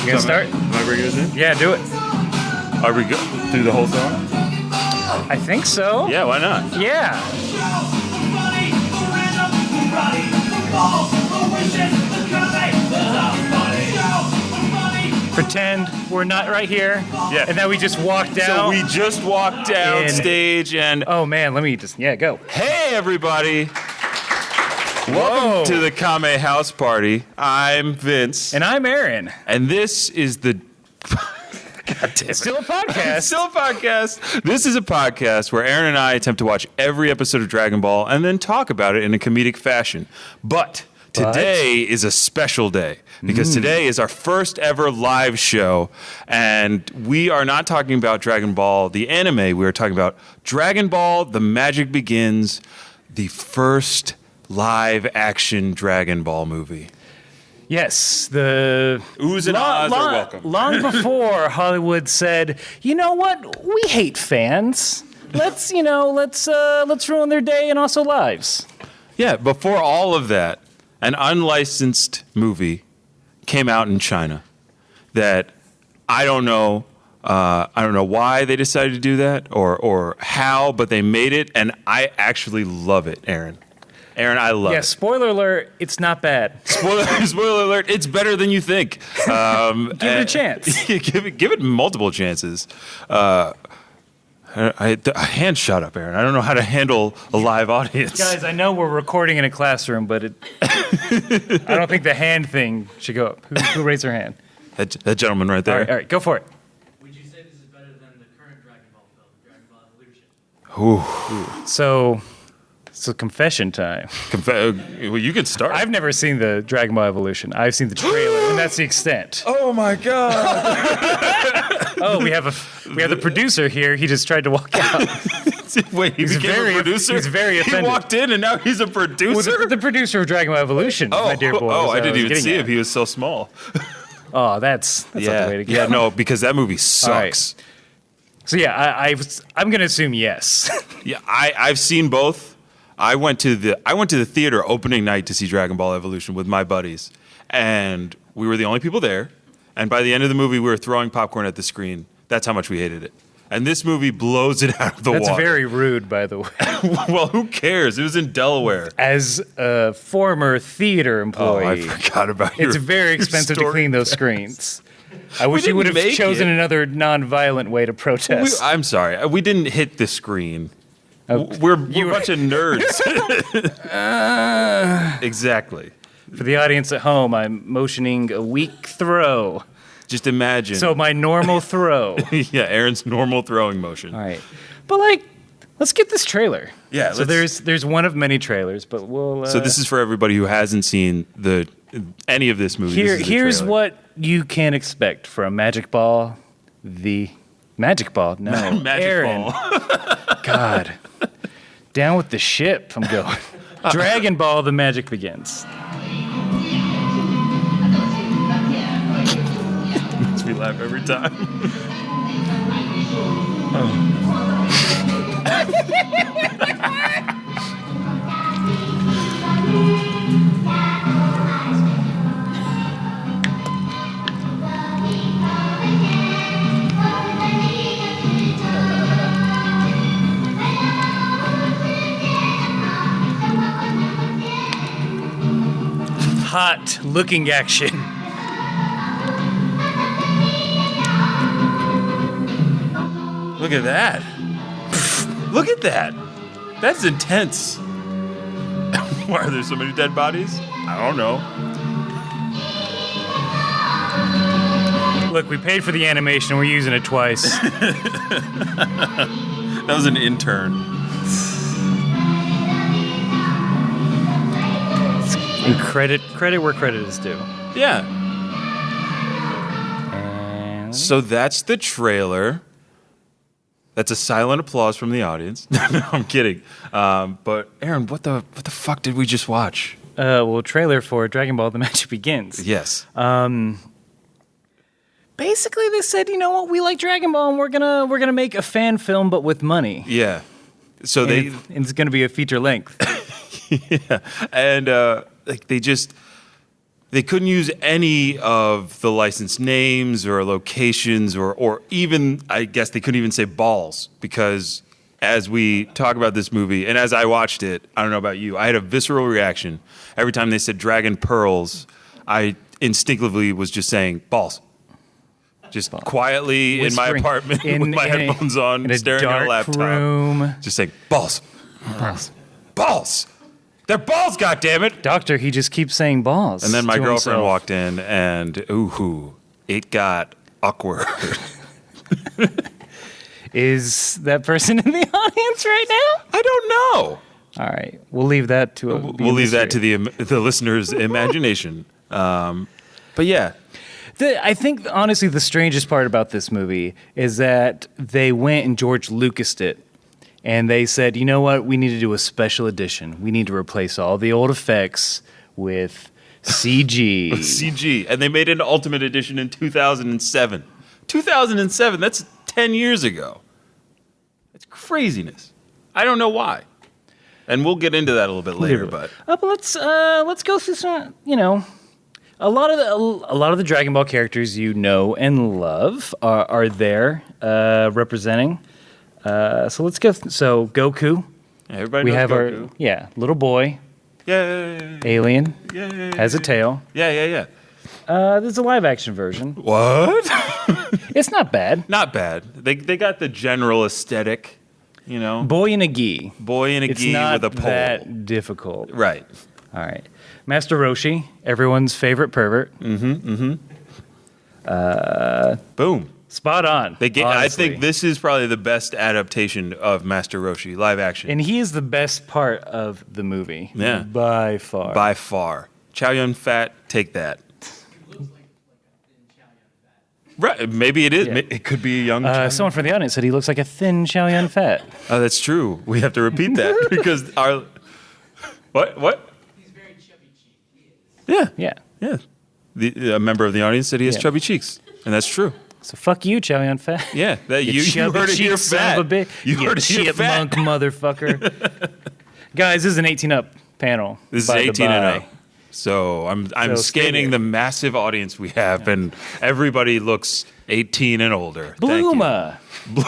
gonna start? Am I bringing this in? Yeah, do it. Are we good through the whole song? I think so. Yeah, why not? Yeah. Pretend we're not right here. Yeah. And then we just walk down. So we just walked down stage and... Oh, man, let me just... Yeah, go. Hey, everybody. Welcome to the Kame House Party. I'm Vince. And I'm Aaron. And this is the... God damn it. Still a podcast. Still a podcast. This is a podcast where Aaron and I attempt to watch every episode of Dragon Ball and then talk about it in a comedic fashion. But today is a special day because today is our first ever live show, and we are not talking about Dragon Ball, the anime. We are talking about Dragon Ball, The Magic Begins, the first live-action Dragon Ball movie. Yes, the Oohs and ahs are welcome. Long before Hollywood said, you know what, we hate fans. Let's ruin their day and also lives. Yeah, before all of that, an unlicensed movie came out in China that I don't know why they decided to do that or how, but they made it, and I actually love it, Aaron. Aaron, I love it. Yeah, spoiler alert, it's not bad. Spoiler alert, it's better than you think. Give it a chance. give it multiple chances. Hand shut up, Aaron. I don't know how to handle a live audience. Guys, I know we're recording in a classroom, but I don't think the hand thing should go up. Who raised their hand? That gentleman right there. All right, go for it. Would you say this is better than the current Dragon Ball film, Dragon Ball Evolution? Ooh. So, it's a confession time. Well, you can start. I've never seen the Dragon Ball Evolution. I've seen the trailer, and that's the extent. Oh my god! Oh, we have the producer here. He just tried to walk out. Wait, he became a producer? He's very offended. He walked in and now he's a producer? Well, the producer of Dragon Ball Evolution, my dear boy. I didn't even see him. He was so small. Oh, that's not the way to go. Yeah, no, because that movie sucks. Right. So yeah, I'm going to assume yes. Yeah, I've seen both. I went to the theater opening night to see Dragon Ball Evolution with my buddies, and we were the only people there. And by the end of the movie, we were throwing popcorn at the screen. That's how much we hated it. And this movie blows it out of the water. That's very rude, by the way. Well, who cares? It was in Delaware. As a former theater employee, I forgot about your it's very expensive to clean those screens. I wish you would have chosen another non-violent way to protest. I'm sorry. We didn't hit the screen. We're a bunch of nerds. Exactly. For the audience at home, I'm motioning a weak throw. Just imagine. So my normal throw. Yeah, Aaron's normal throwing motion. All right. But let's get this trailer. Yeah. So there's one of many trailers, but we'll... So this is for everybody who hasn't seen any of this movie. Here's what you can expect from Magic Ball. The Magic Ball? No. Magic Aaron. Ball. God. Down with the ship, I'm going. Dragon Ball, The Magic Begins. Makes me laugh every time. Hot looking action. Look at that. Look at that. That's intense. Why are there so many dead bodies? I don't know. Look, we paid for the animation. We're using it twice. That was an intern. And credit where credit is due. Yeah. And So that's the trailer. That's a silent applause from the audience. No, I'm kidding. But Aaron, what the fuck did we just watch? Trailer for Dragon Ball: The Magic Begins. Yes. Basically, they said, you know what, we like Dragon Ball, and we're gonna make a fan film, but with money. Yeah. So And it's gonna be a feature length. Yeah, and they just they couldn't use any of the licensed names or locations or even, I guess they couldn't even say balls, because as we talk about this movie and as I watched it, I don't know about you, I had a visceral reaction. Every time they said Dragon Pearls, I instinctively was just saying balls. Just quietly in my apartment with my headphones on, staring at a laptop. Room. Just saying balls. Balls. They're balls, goddammit. Doctor, he just keeps saying balls. And then my to girlfriend himself. walked in, and it got awkward. Is that person in the audience right now? I don't know. All right, we'll leave that to We'll leave that to the listener's imagination. But yeah, I think honestly the strangest part about this movie is that they went and George Lucased it. And they said, you know what? We need to do a special edition. We need to replace all the old effects with CG. CG. And they made an Ultimate Edition in 2007. 2007, that's 10 years ago. That's craziness. I don't know why. And we'll get into that a little bit later. But let's go through some, a lot of the Dragon Ball characters you know and love are there representing. So let's go. So Goku. Everybody knows Goku. Our little boy. Yeah. Alien. Yeah. Has a tail. Yeah. There's a live action version. What? It's not bad. Not bad. They got the general aesthetic, Boy in a gi. Boy in a gi with a pole. It's not that difficult. Right. All right. Master Roshi, everyone's favorite pervert. Boom. Spot on. I think this is probably the best adaptation of Master Roshi, live action. And he is the best part of the movie. Yeah. By far. By far. Chow Yun Fat, take that. Right, maybe it is. Yeah. It could be a young Chow. Someone from the audience said he looks like a thin Chow Yun Fat. Oh, that's true. We have to repeat that because our... What? He's very chubby cheeked. Yeah. A member of the audience said he has chubby cheeks, and that's true. So fuck you, Chow Yun Fat. Yeah, that you heard it here fat. You heard it here fat. Chipmunk motherfucker. Guys, this is an 18 up panel. This is 18 and up. So I'm scanning the massive audience we have, and everybody looks 18 and older. Bluma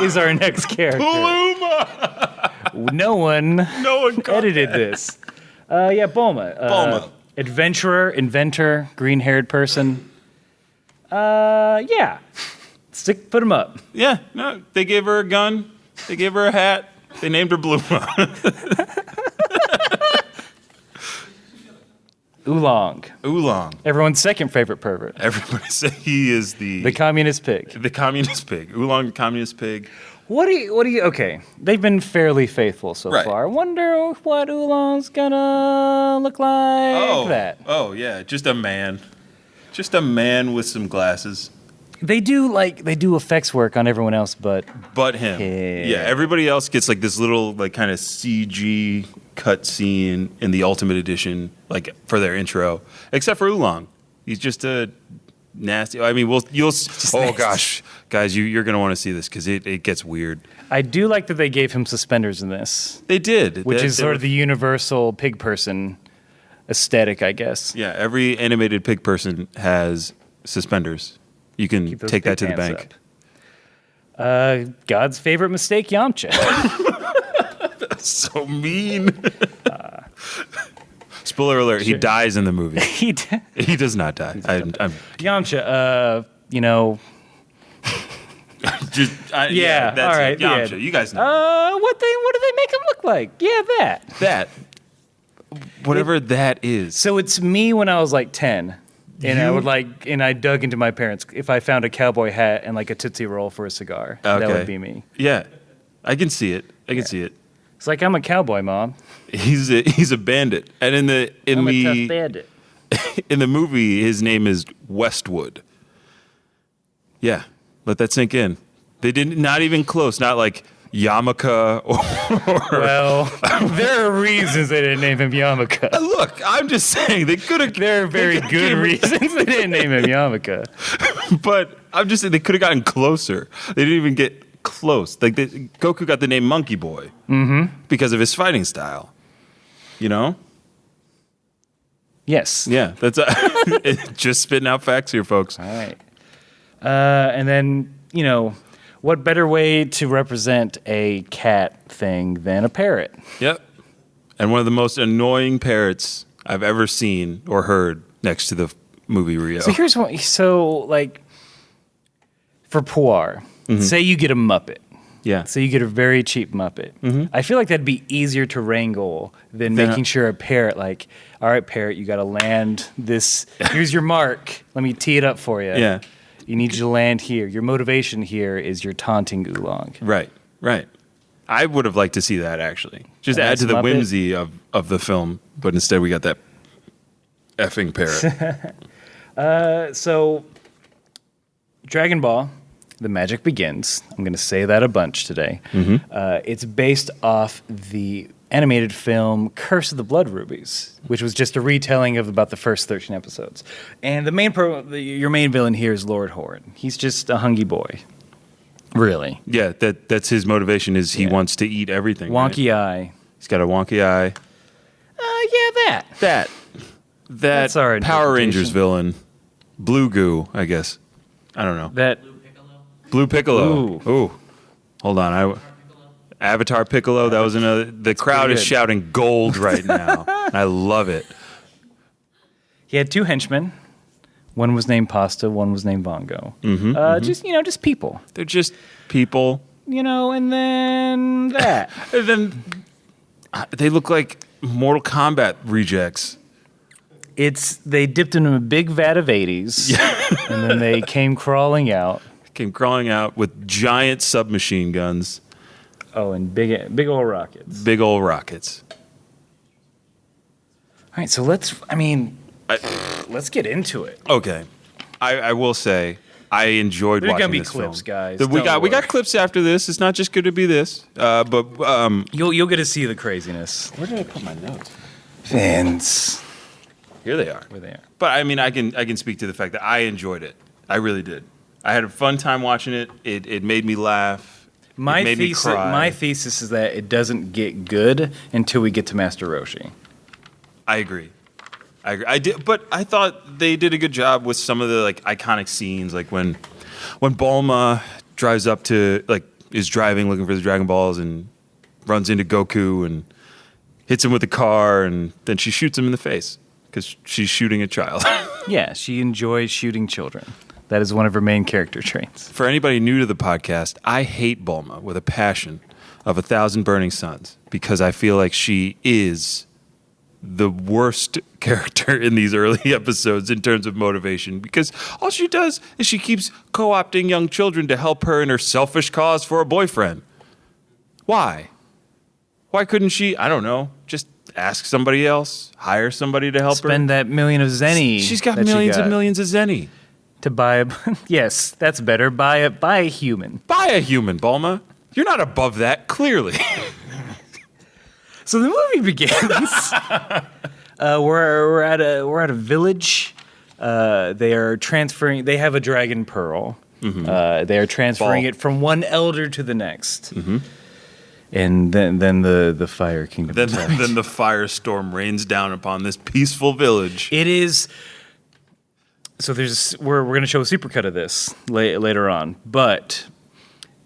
is our next character. Bluma! No one edited that. This. Bulma. Bulma. Adventurer, inventor, green-haired person. Put him up. Yeah, no, they gave her a gun. They gave her a hat. They named her Bluma. Oolong. Everyone's second favorite pervert. Everybody say he is the communist pig. The communist pig. Oolong, the communist pig. What do you? Okay, they've been fairly faithful so far. I wonder what Oolong's gonna look like. Oh yeah, just a man with some glasses. They do effects work on everyone else, but him. Yeah, everybody else gets like this little like kind of CG cut scene in the Ultimate Edition, like for their intro, except for Oolong. He's just a nasty. I mean, gosh, guys, you're gonna want to see this because it gets weird. I do like that they gave him suspenders in this. They did, which is sort of the universal pig person aesthetic, I guess. Yeah, every animated pig person has suspenders. You can take that to the bank. God's favorite mistake, Yamcha. That's so mean. Spoiler alert: He dies in the movie. He does not die. Yamcha. That's all right. Yamcha. You guys know. What do they make him look like? Yeah, that. Whatever that is. So it's me when I was like 10. And I dug into my parents. If I found a cowboy hat and like a Tootsie Roll for a cigar, that would be me. Yeah, I can see it. I can see it. It's like I'm a cowboy, Mom. He's a bandit, and I'm a tough bandit. In the movie, his name is Westwood. Yeah, let that sink in. They didn't, not even close. Not like Yamaka or well, there are reasons they didn't name him Yamaka. Look, I'm just saying they could have. There are very good reasons they didn't name him Yamaka. But I'm just saying they could have gotten closer. They didn't even get close. Like Goku got the name Monkey Boy because of his fighting style. Yes. Yeah, that's just spitting out facts here, folks. All right. And then, what better way to represent a cat thing than a parrot? Yep. And one of the most annoying parrots I've ever seen or heard next to the movie Rio. So here's one. So, like, for Puar, say you get a Muppet. Yeah. So you get a very cheap Muppet. I feel like that'd be easier to wrangle than making sure a parrot, like, all right, parrot, you got to land this. Here's your mark. Let me tee it up for you. Yeah. You need you to land here. Your motivation here is your taunting oolong. Right. I would have liked to see that, actually. Just add to the Muppet. whimsy of the film, but instead we got that effing parrot. So, Dragon Ball, The Magic Begins. I'm going to say that a bunch today. It's based off the animated film Curse of the Blood Rubies, which was just a retelling of about the first 13 episodes. And your main villain here is Lord Horn. He's just a hungry boy. Really. Yeah, that's his motivation is he wants to eat everything. Wonky right? eye. He's got a wonky eye. Yeah, that. That's our Power interpretation. Rangers villain. Blue Goo, I guess. I don't know. That. Blue Piccolo. Ooh. Hold on. Avatar Piccolo. That was another. The crowd pretty is good. shouting gold right now. I love it. He had two henchmen. One was named Pasta. One was named Bongo. Just people. They're just people. And then that. And then they look like Mortal Kombat rejects. They dipped into a big vat of 80s, and then they came crawling out. Came crawling out with giant submachine guns. Oh, and big old rockets. Big old rockets. All right, so let's get into it. Okay. I will say I enjoyed There's watching gonna be this clips, film. guys. We Don't got worry. clips after this. It's not just going to be this. But You'll get to see the craziness. where did I put my notes? Vince, Here they are. where they are. But I mean, I can speak to the fact that I enjoyed it. I really did. I had a fun time watching it. It made me laugh. My it made me cry. my thesis is that it doesn't get good until we get to Master Roshi. I agree. I did, but I thought they did a good job with some of the like iconic scenes, like when Bulma drives up to is driving looking for the Dragon Balls and runs into Goku and hits him with a car, and then she shoots him in the face because she's shooting a child. Yeah, she enjoys shooting children. That is one of her main character traits. For anybody new to the podcast, I hate Bulma with a passion of 1,000 burning suns because I feel like she is the worst character in these early episodes in terms of motivation, because all she does is she keeps co-opting young children to help her in her selfish cause for a boyfriend. Why? Why couldn't she, I don't know, just ask somebody else, hire somebody to help her? Spend that million of zenny. She's got that she millions got and millions of zenny. to buy a. Yes, that's better. Buy a human. Buy a human, Bulma. You're not above that, clearly. So the movie begins. We're at a village. They are transferring. They have a dragon pearl. They are transferring Ball. it from one elder to the next. And then the Fire Kingdom. attacks. Then the firestorm rains down upon this peaceful village. It is. So we're going to show a supercut of this later on, but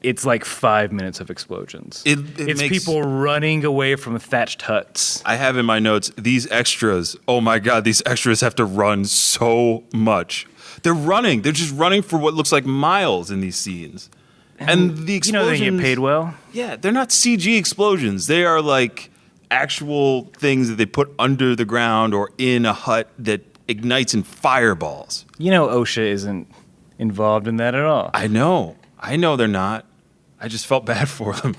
it's like 5 minutes of explosions. It's makes- people running away from thatched huts. I have in my notes, these extras, oh my God, these extras have to run so much. They're running. They're just running for what looks like miles in these scenes. And the explosions... They get paid well. Yeah, they're not CG explosions. They are like actual things that they put under the ground or in a hut that ignites in fireballs. OSHA isn't involved in that at all. I know they're not. I just felt bad for them.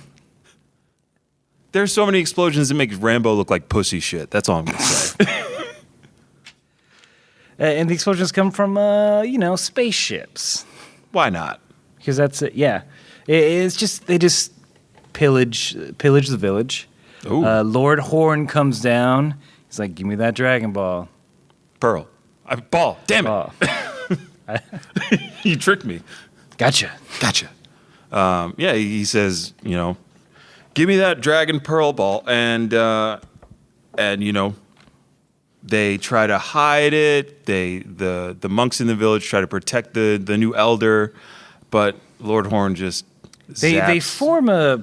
There's so many explosions that make Rambo look like pussy shit. That's all I'm going to say. And the explosions come from, spaceships. Why not? Because that's it. Yeah, it's just they just pillage the village. Ooh. Lord Horn comes down. He's like, "Give me that Dragon Ball." Pearl. Ball. Damn it. Ball. You tricked me. Gotcha. Yeah, he says, give me that Dragon Pearl ball and They try to hide it. The monks in the village try to protect the new elder, but Lord Horn just They form a.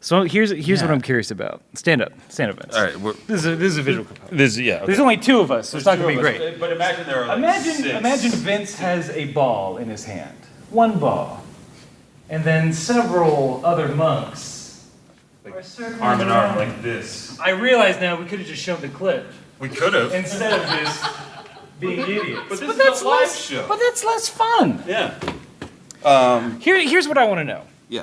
So here's Yeah. what I'm curious about. Stand up, Vince. All right, This is a visual component. okay. There's only two of us, so it's not gonna be Two of us, great. But imagine there are Imagine Vince has a ball in his hand, one ball, and then several other monks are circling arm in arm around. like this. I realize now we could have just shown the clip We could have. instead of just being idiots. But this is a live show. But that's less fun. Yeah. Here's what I want to know. Yeah.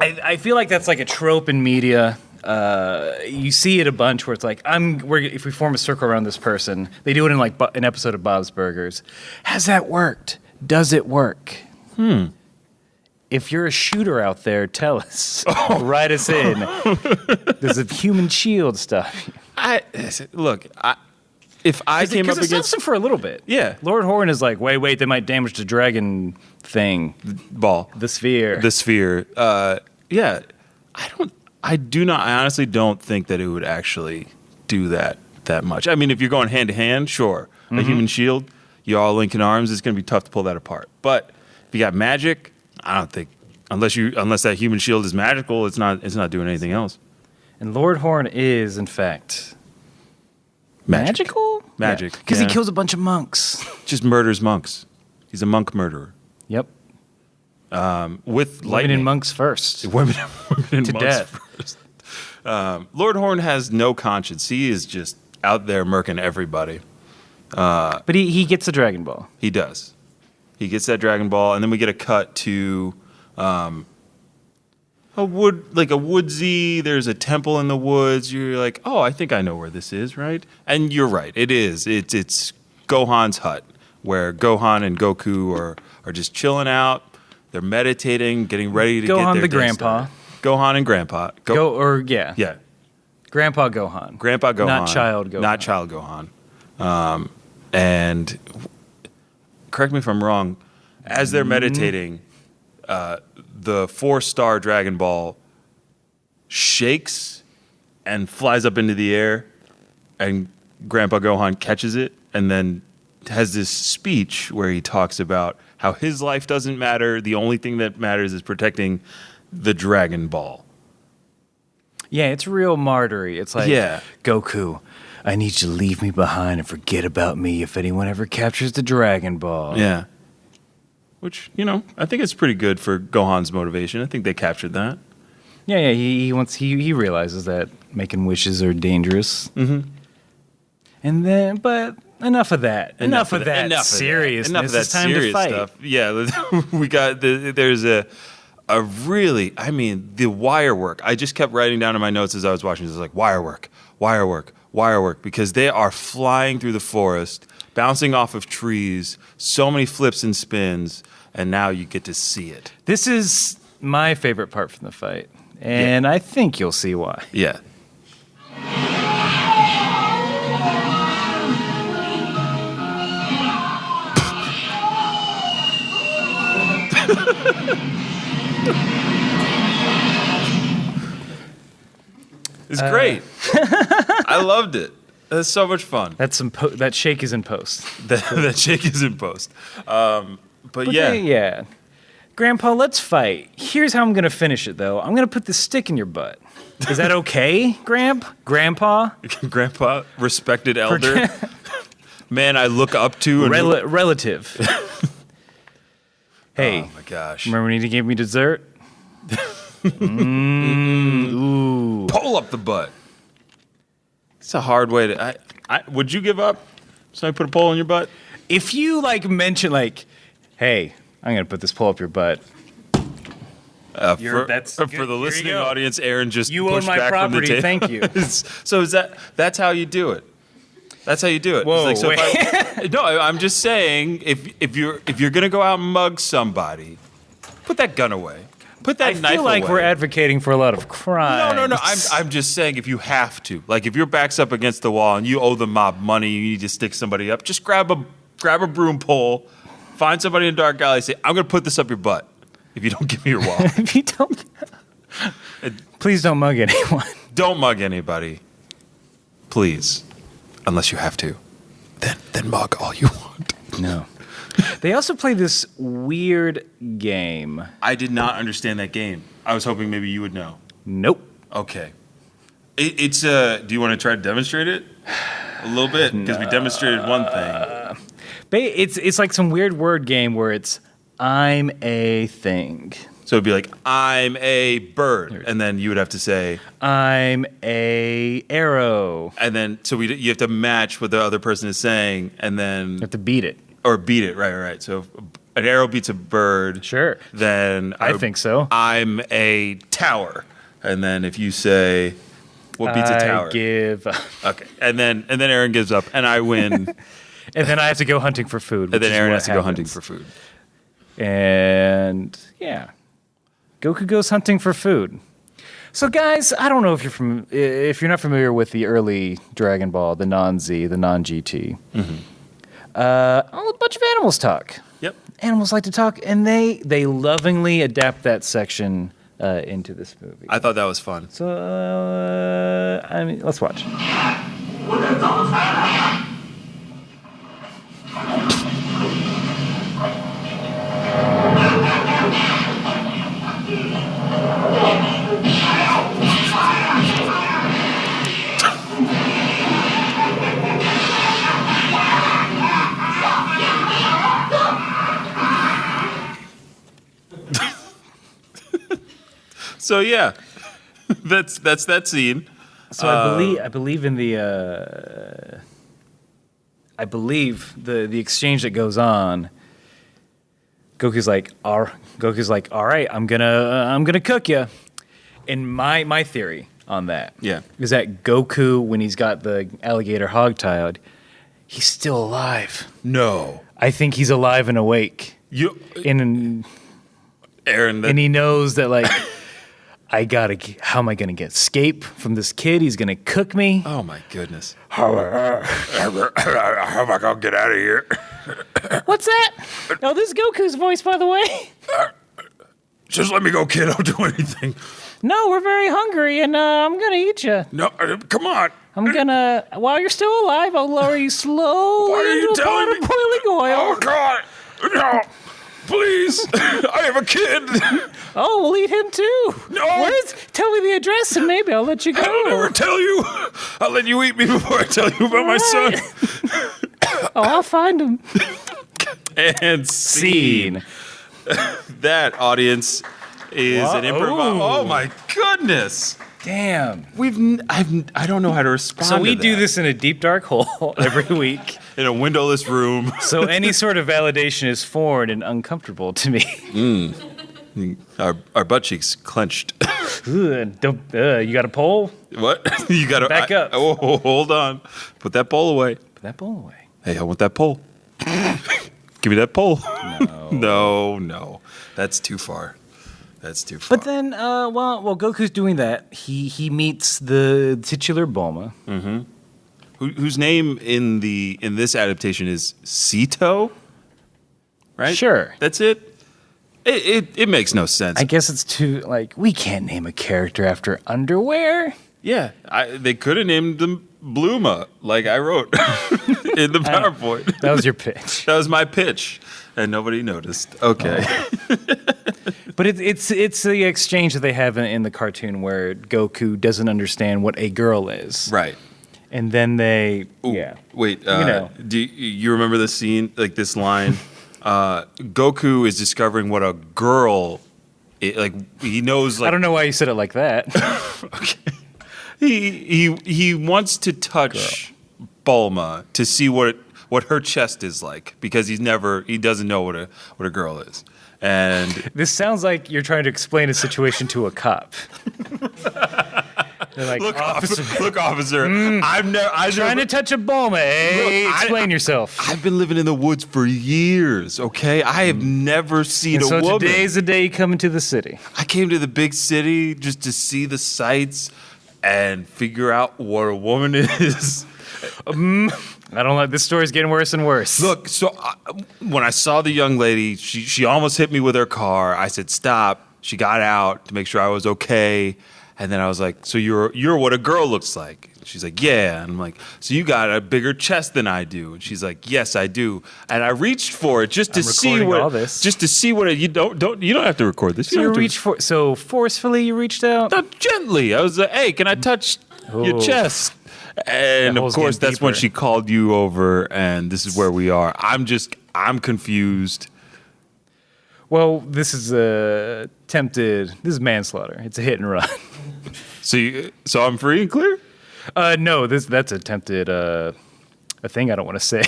I feel like that's like a trope in media. You see it a bunch where it's like, if we form a circle around this person, they do it in like an episode of Bob's Burgers. Has that worked? Does it work? If you're a shooter out there, tell us. Write us in. Does a human shield stuff? If I came up Because it stops against him for a little bit. Yeah. Lord Horn is like, wait, they might damage the dragon thing, ball, the sphere. the sphere, yeah, I honestly don't think that it would actually do that much. I mean, if you're going hand to hand, sure, a human shield, you all linking arms, it's going to be tough to pull that apart. But if you got magic, I don't think unless that human shield is magical, it's not doing anything else. And Lord Horn is, in fact, magical? Magic, Because yeah. he kills a bunch of monks. Just murders monks. He's a monk murderer. Yep. With Living lightning. in monks first. Women in To monks death. first. Lord Horn has no conscience. He is just out there murking everybody. But he gets the Dragon Ball. He does. He gets that Dragon Ball, and then we get a cut to a woodsy. There's a temple in the woods. You're like, oh, I think I know where this is, right? And you're right. It is. It's Gohan's hut, where Gohan and Goku are just chilling out. They're meditating, getting ready to get Gohan their the day grandpa. started. Gohan and Grandpa. Yeah. Grandpa Gohan. Grandpa Gohan. Not child Gohan. Not child Gohan. And correct me if I'm wrong, as they're meditating, the 4-star Dragon Ball shakes and flies up into the air, and Grandpa Gohan catches it and then has this speech where he talks about how his life doesn't matter. The only thing that matters is protecting the Dragon Ball. Yeah, it's real martyry. It's like, Yeah. Goku, I need you to leave me behind and forget about me if anyone ever captures the Dragon Ball. Yeah. Which, I think it's pretty good for Gohan's motivation. I think they captured that. Yeah, he realizes that making wishes are dangerous. Mm-hmm. And then, but enough of that. Enough of that seriousness. Enough of that It's time serious to fight. stuff. Yeah, we got there's a really, the wire work. I just kept writing down in my notes as I was watching. It was like wire work, because they are flying through the forest, bouncing off of trees, so many flips and spins, and now you get to see it. This is my favorite part from the fight, and I think you'll see why. Yeah. It's great. I loved it. That's so much fun. That's that shake is in post. That shake is in post. But yeah. Yeah. Grandpa, let's fight. Here's how I'm going to finish it, though. I'm going to put the stick in your butt. Is that okay, Grandpa? Grandpa, respected elder, man I look up to. And Relative. Hey. Oh my gosh. Remember when he gave me dessert? Ooh. Pull up the butt. It's a hard way to. Would you give up? Somebody put a pole in your butt? If you mention hey, I'm gonna put this pole up your butt. For Here the you listening go. audience, Aaron just You own pushed my back property. from the Thank you. So that's how you do it. That's how you do it. Whoa, It's like, no, I'm just saying if you're gonna go out and mug somebody, put that gun away. Put that I knife feel like away. we're advocating for a lot of crime. No. I'm just saying if you have to, like if your back's up against the wall and you owe the mob money, you need to stick somebody up. Just grab a broom pole, find somebody in a dark alley, say, "I'm going to put this up your butt if you don't give me your wallet." If you don't, please don't mug anyone. Don't mug anybody, please, unless you have to. Then mug all you want. No. They also play this weird game. I did not understand that game. I was hoping maybe you would know. Nope. Okay. It's do you want to try to demonstrate it? A little bit, because we demonstrated one thing. It's like some weird word game where it's I'm a thing. So it'd be like, I'm a bird. And then you would have to say, I'm a arrow. and then so you have to match what the other person is saying, and then You have to beat it. or beat it. Right. So if an arrow beats a bird. Sure. Then I think so. I'm a tower. And then if you say, what beats a tower? I give up. Okay. And then Aaron gives up, and I win. And then I have to go hunting for food. And then which is Aaron what has to go hunting happens. for food. And yeah, Goku goes hunting for food. So guys, I don't know if you're not familiar with the early Dragon Ball, the non-Z, the non-GT. Mm-hmm. A bunch of animals talk. Yep. Animals like to talk, and they lovingly adapt that section into this movie. I thought that was fun. So I mean, let's watch. So yeah, that's that scene. So I believe in the I believe the exchange that goes on. Goku's like, all right, I'm gonna cook you. And my theory on that, is that Goku, when he's got the alligator hogtied, he's still alive. No, I think he's alive and awake. Aaron, And he knows that like. How am I going to escape from this kid? He's going to cook me. Oh my goodness. How am I going to get out of here? What's that? Oh, this is Goku's voice, by the way. Just let me go, kid. I'll do anything. No, we're very hungry, and I'm going to eat you. No, come on. I'm going to, while you're still alive, I'll lower you slowly Why are you into a pot telling of me? boiling oil. Oh, God. No. Please. I have a kid. Oh, we'll eat him too. No. Tell me the address, and maybe I'll let you go. I'll never tell you. I'll let you eat me before I tell you about my son. Oh, I'll find him. And scene. That audience is an improv. Oh my goodness! Damn. I don't know how to respond. So we to do that. this in a deep dark hole every week. In a windowless room. So any sort of validation is foreign and uncomfortable to me. Our butt cheeks clenched. You got a pole? What? You got to Back up. Oh, hold on. Put that pole away. Put that pole away. Hey, I want that pole. Give me that pole. No. That's too far. But then, while Goku's doing that, he meets the titular Bulma. Mm-hmm. Whose name in this adaptation is Sito, right? Sure. That's it. It makes no sense. I guess it's too, we can't name a character after underwear. Yeah, they could have named them Bluma, like I wrote in the PowerPoint. That was your pitch. That was my pitch, and nobody noticed. Okay. Oh. But it's the exchange that they have in the cartoon where Goku doesn't understand what a girl is. Right. And then they, Wait, do you remember this scene, like this line? Goku is discovering what a girl, he knows. Like, I don't know why you said it like that. Okay. He wants to touch Bulma to see what her chest is like because he doesn't know what a girl is. And this sounds like you're trying to explain a situation to a cop. They're like, look, officer, I'm trying to touch a Bulma. Hey, explain yourself. I've been living in the woods for years. Okay, I have never seen and a woman. So today's the day you come into the city. I came to the big city just to see the sights and figure out what a woman is. I don't like this story's getting worse and worse. Look, so when I saw the young lady, she almost hit me with her car. I said, stop. She got out to make sure I was okay. And then I was like, so you're what a girl looks like. She's like, yeah. And I'm like, so you got a bigger chest than I do. And she's like, yes, I do. And I reached for it just to see what you don't have to record this. So forcefully you reached out? Not gently. I was like, hey, can I touch your chest? And of course, that's when she called you over, and this is where we are. I'm confused. Well, this is This is manslaughter. It's a hit and run. So I'm free and clear? No, that's attempted. A thing I don't want to say.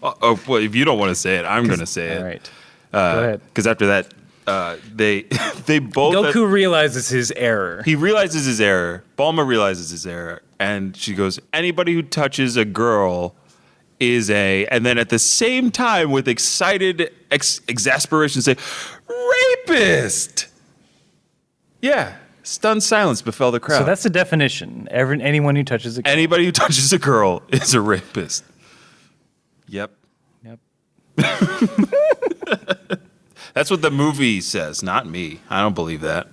Well, if you don't want to say it, I'm going to say it. All right. Go ahead. Because after that, they both. Goku realizes his error. He realizes his error. Bulma realizes his error, and she goes, "Anybody who touches a girl is a," and then at the same time, with excited exasperation, say, "Rapist." Yeah. Stunned silence befell the crowd. So that's the definition. Anyone who touches a girl. Anybody who touches a girl is a rapist. Yep. That's what the movie says, not me. I don't believe that.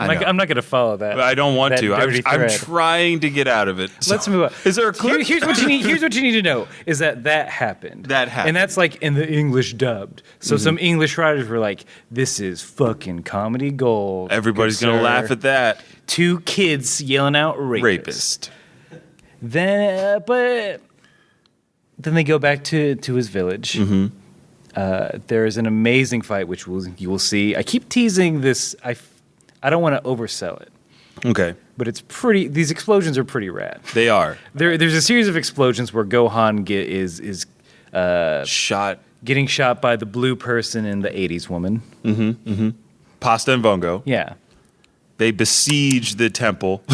I'm not going to follow that. But I don't want to. I'm trying to get out of it. So, let's move on. Is there a clip? Here's what you need. Here's what you need to know: is that happened. That happened, and that's like in the English dubbed. So some English writers were like, "This is fucking comedy gold." Everybody's gonna laugh at that. 2 kids yelling out "rapist." Then they go back to his village. Mm-hmm. There is an amazing fight, which you will see. I keep teasing this. I don't want to oversell it. Okay. But it's pretty. These explosions are pretty rad. They are. There's a series of explosions where Gohan is getting shot by the blue person and the 80s woman. Mm-hmm. Mm-hmm. Pasta and Vongo. Yeah. They besiege the temple.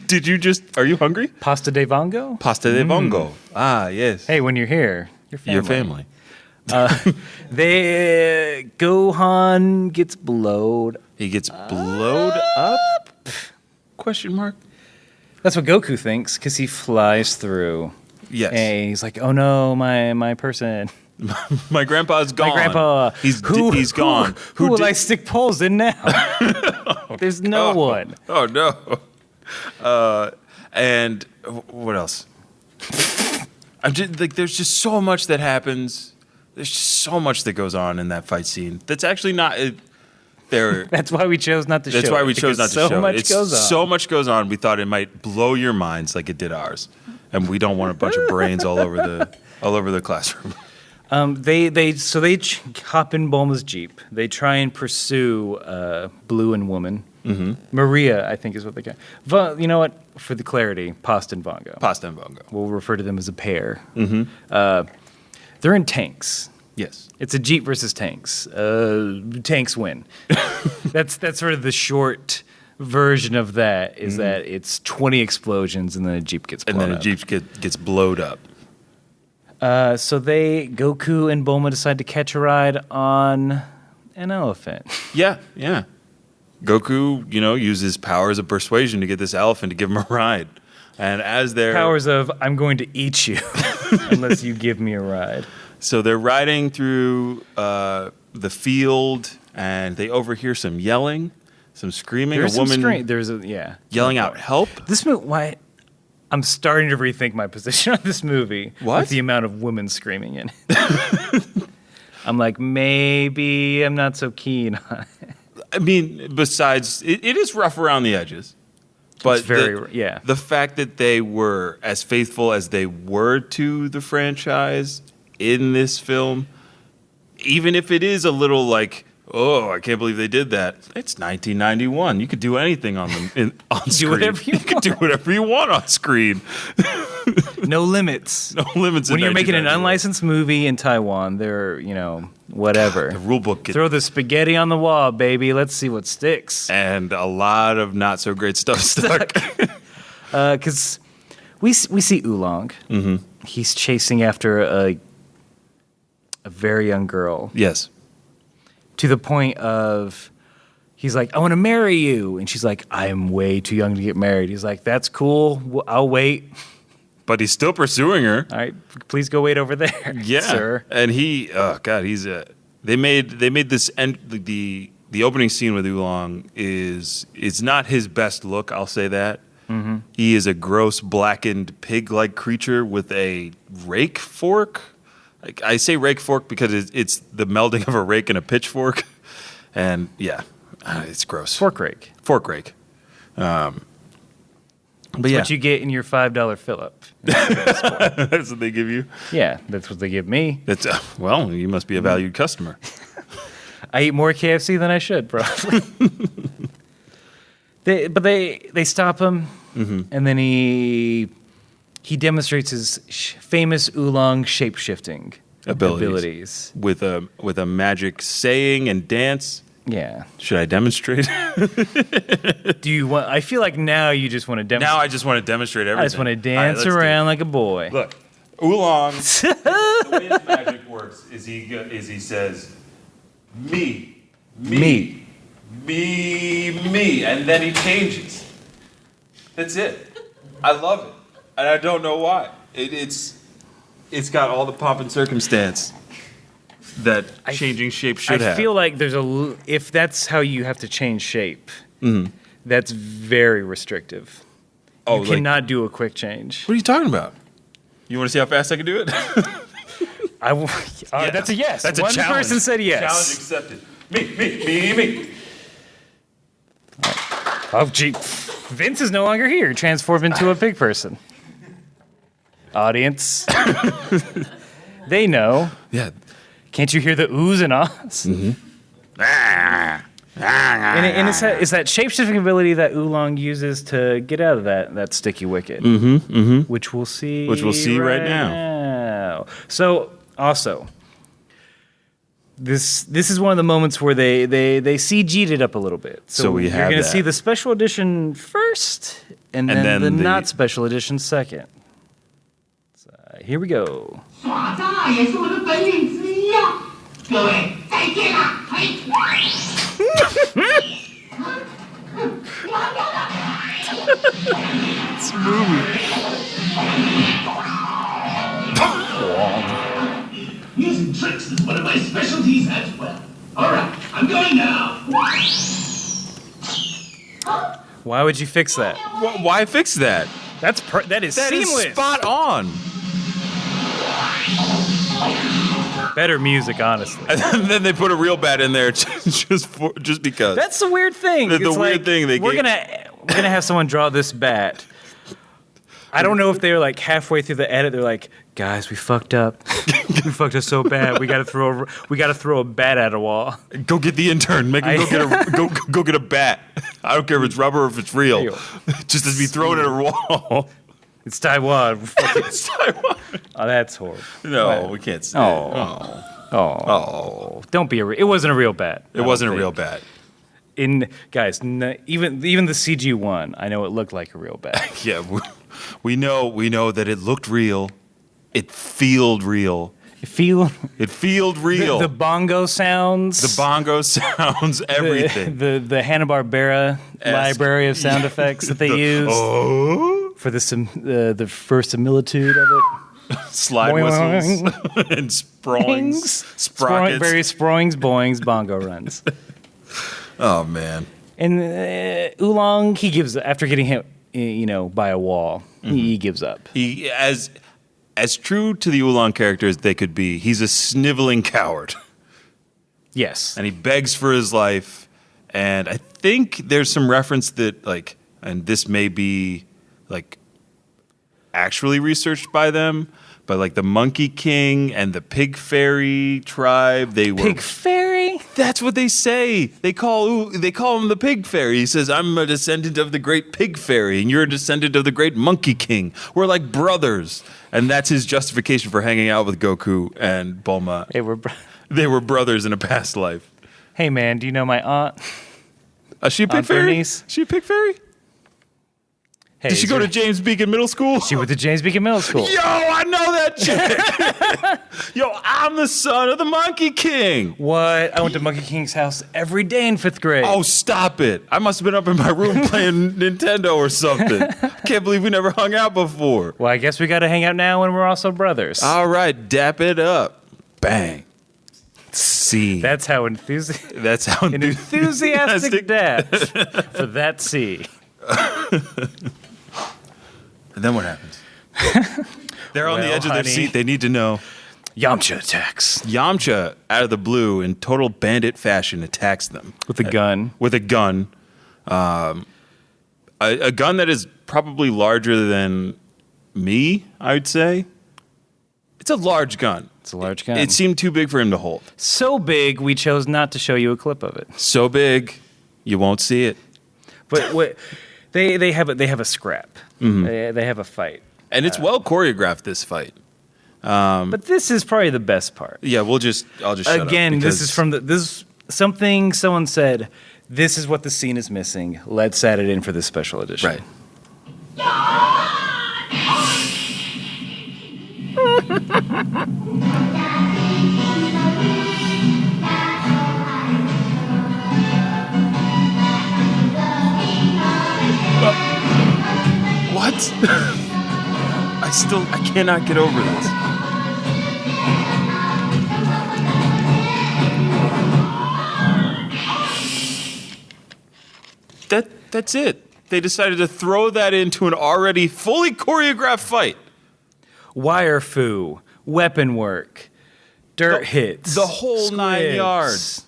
Did you just? Are you hungry? Pasta de Vongo. Pasta de Vongo. Ah, yes. Hey, when you're here, your family. Gohan gets blowed. He gets blowed up? Question mark. That's what Goku thinks because he flies through. Yes. And he's like, "Oh no, my person." My grandpa's gone. My grandpa. He's gone. Who will I stick poles in now? There's no one. Oh no. And what else? I'm just like, there's just so much that happens. There's just so much that goes on in that fight scene. That's actually not. That's why we chose not to show it. That's why we chose not to show it. So much goes on. So much goes on. We thought it might blow your minds like it did ours, and we don't want a bunch of brains all over the classroom. They hop in Bulma's Jeep. They try and pursue Blue and Woman. Mm-hmm. Maria, I think, is what they got. You know what? For the clarity, Pasta and Vongo. Pasta and Vongo. We'll refer to them as a pair. Mm-hmm. They're in tanks. Yes. It's a Jeep versus tanks. Tanks win. That's sort of the short version of that, is that it's 20 explosions and then a Jeep gets blown up. And then a Jeep gets blowed up. So Goku and Bulma decide to catch a ride on an elephant. Yeah. Goku, uses powers of persuasion to get this elephant to give him a ride. And as they're... Powers of, I'm going to eat you unless you give me a ride. So they're riding through the field, and they overhear some yelling, some screaming. There's a woman yelling out, "Help!" This movie, I'm starting to rethink my position on this movie. What? With the amount of women screaming in it. I'm like, maybe I'm not so keen on it. I mean, besides, it is rough around the edges. But the fact that they were as faithful as they were to the franchise in this film, even if it is a little like, oh, I can't believe they did that. It's 1991. You could do anything on screen. Do whatever you could do whatever you want on screen. No limits. No limits. When you're making an unlicensed movie in Taiwan, they're, whatever. The rule book. Throw the spaghetti on the wall, baby. Let's see what sticks. And a lot of not so great stuff stuck. Because we see Oolong. Mm-hmm. He's chasing after a very young girl. Yes. To the point of, he's like, "I want to marry you." And she's like, "I'm way too young to get married." He's like, "That's cool. I'll wait." But he's still pursuing her. All right, please go wait over there, yeah, sir. And he, oh God, he's they made this the the opening scene with Oolong is not his best look. I'll say that. Mm-hmm. He is a gross, blackened, pig-like creature with a rake fork. I say rake fork because it's the melding of a rake and a pitchfork, and it's gross. Fork rake. Fork rake. That's what you get in your $5 fill-up. That's what they give you? Yeah, that's what they give me. That's well, you must be a valued customer. I eat more KFC than I should, probably. They stop him, and then he demonstrates his famous Oolong shape-shifting abilities. With a magic saying and dance. Yeah. Should I demonstrate? Do you want? I feel like now you just want to demonstrate. Now I just want to demonstrate everything. I just want to dance around like a boy. Look, Oolong. The way his magic works is he says, me, me, and then he changes. That's it. I love it, and I don't know why. It's got all the pomp and circumstance that changing shape should have. I feel like if that's how you have to change shape, that's very restrictive. You cannot do a quick change. What are you talking about? You want to see how fast I can do it? That's a yes. That's One a challenge. person said yes. Challenge accepted. Me. Oh, gee. Vince is no longer here. Transformed into a pig person. Audience. They know. Yeah. Can't you hear the oohs and ahs? Mm-hmm. And it's that shape-shifting ability that Oolong uses to get out of that sticky wicket. Which we'll see right now. So, also, this is one of the moments where they CG'd it up a little bit. So we you're have going to that. see the special edition first, and then the not special edition second. So, here we go. 耍大也是我的本领之一啊！各位，再见了，嘿！Using tricks is one of my specialties as well. All right, I'm going now. Why would you fix that? Why fix that? That is seamless. Is spot on. Better music, honestly. And then they put a real bat in there just because. That's the weird thing. The weird thing we're gonna have someone draw this bat. I don't know if they're like halfway through the edit. They're like, guys, we fucked up. We fucked up so bad. We gotta throw a bat at a wall. Go get the intern. Make him go get a bat. I don't care if it's rubber or if it's real. Just as be thrown at a wall. It's Taiwan. It's Taiwan. Oh, that's horrible. No, we can't say. Oh. Don't be it wasn't a real bat. It wasn't a real bat. Even the CG one, I know it looked like a real bat. Yeah, we know that it looked real. It feeled real. It feeled real. The bongo sounds. Everything. The Hanna-Barbera library of sound effects that they used for the first similitude of it. Slide whistles and sproings. Sprockets. Various sproings, boings, bongo runs. Oh, man. And Oolong, he gives after getting hit, by a wall. He gives up. He as true to the Oolong character as they could be, he's a sniveling coward. Yes. And he begs for his life. And I think there's some reference that, and this may be, actually researched by them, but, the Monkey King and the Pig Fairy tribe, they were... Pig Fairy? That's what they say. They call him the Pig Fairy. He says, I'm a descendant of the great Pig Fairy, and you're a descendant of the great Monkey King. We're like brothers. And that's his justification for hanging out with Goku and Bulma. They were brothers in a past life. Hey, man, do you know my aunt? Is she a Pig Fairy? Bernice? Is she a Pig Fairy? Hey, did she go to James Beacon Middle School? She went to James Beacon Middle School. Yo, I know that chick. Yo, I'm the son of the Monkey King. What? I went to Monkey King's house every day in 5th grade. Oh, stop it. I must have been up in my room playing Nintendo or something. Can't believe we never hung out before. Well, I guess we got to hang out now when we're also brothers. All right, dap it up. Bang. C. That's how an enthusiastic dash for that C. And then what happens? They're on the edge of their seat. They need to know. Yamcha attacks. Yamcha, out of the blue, in total bandit fashion, attacks them. With a gun. With a gun. A gun that is probably larger than me, I would say. It's a large gun. It's a large gun. It seemed too big for him to hold. So big, we chose not to show you a clip of it. So big, you won't see it. But what they have a scrap. Mm-hmm. They have a fight. And it's well choreographed, this fight. But this is probably the best part. Yeah, I'll just shut up. Again, this is from something someone said, this is what the scene is missing. Let's add it in for this special edition. Right. What? I cannot get over this. That's it. They decided to throw that into an already fully choreographed fight. Wire foo, weapon work, dirt hits. The whole squids, 9 yards.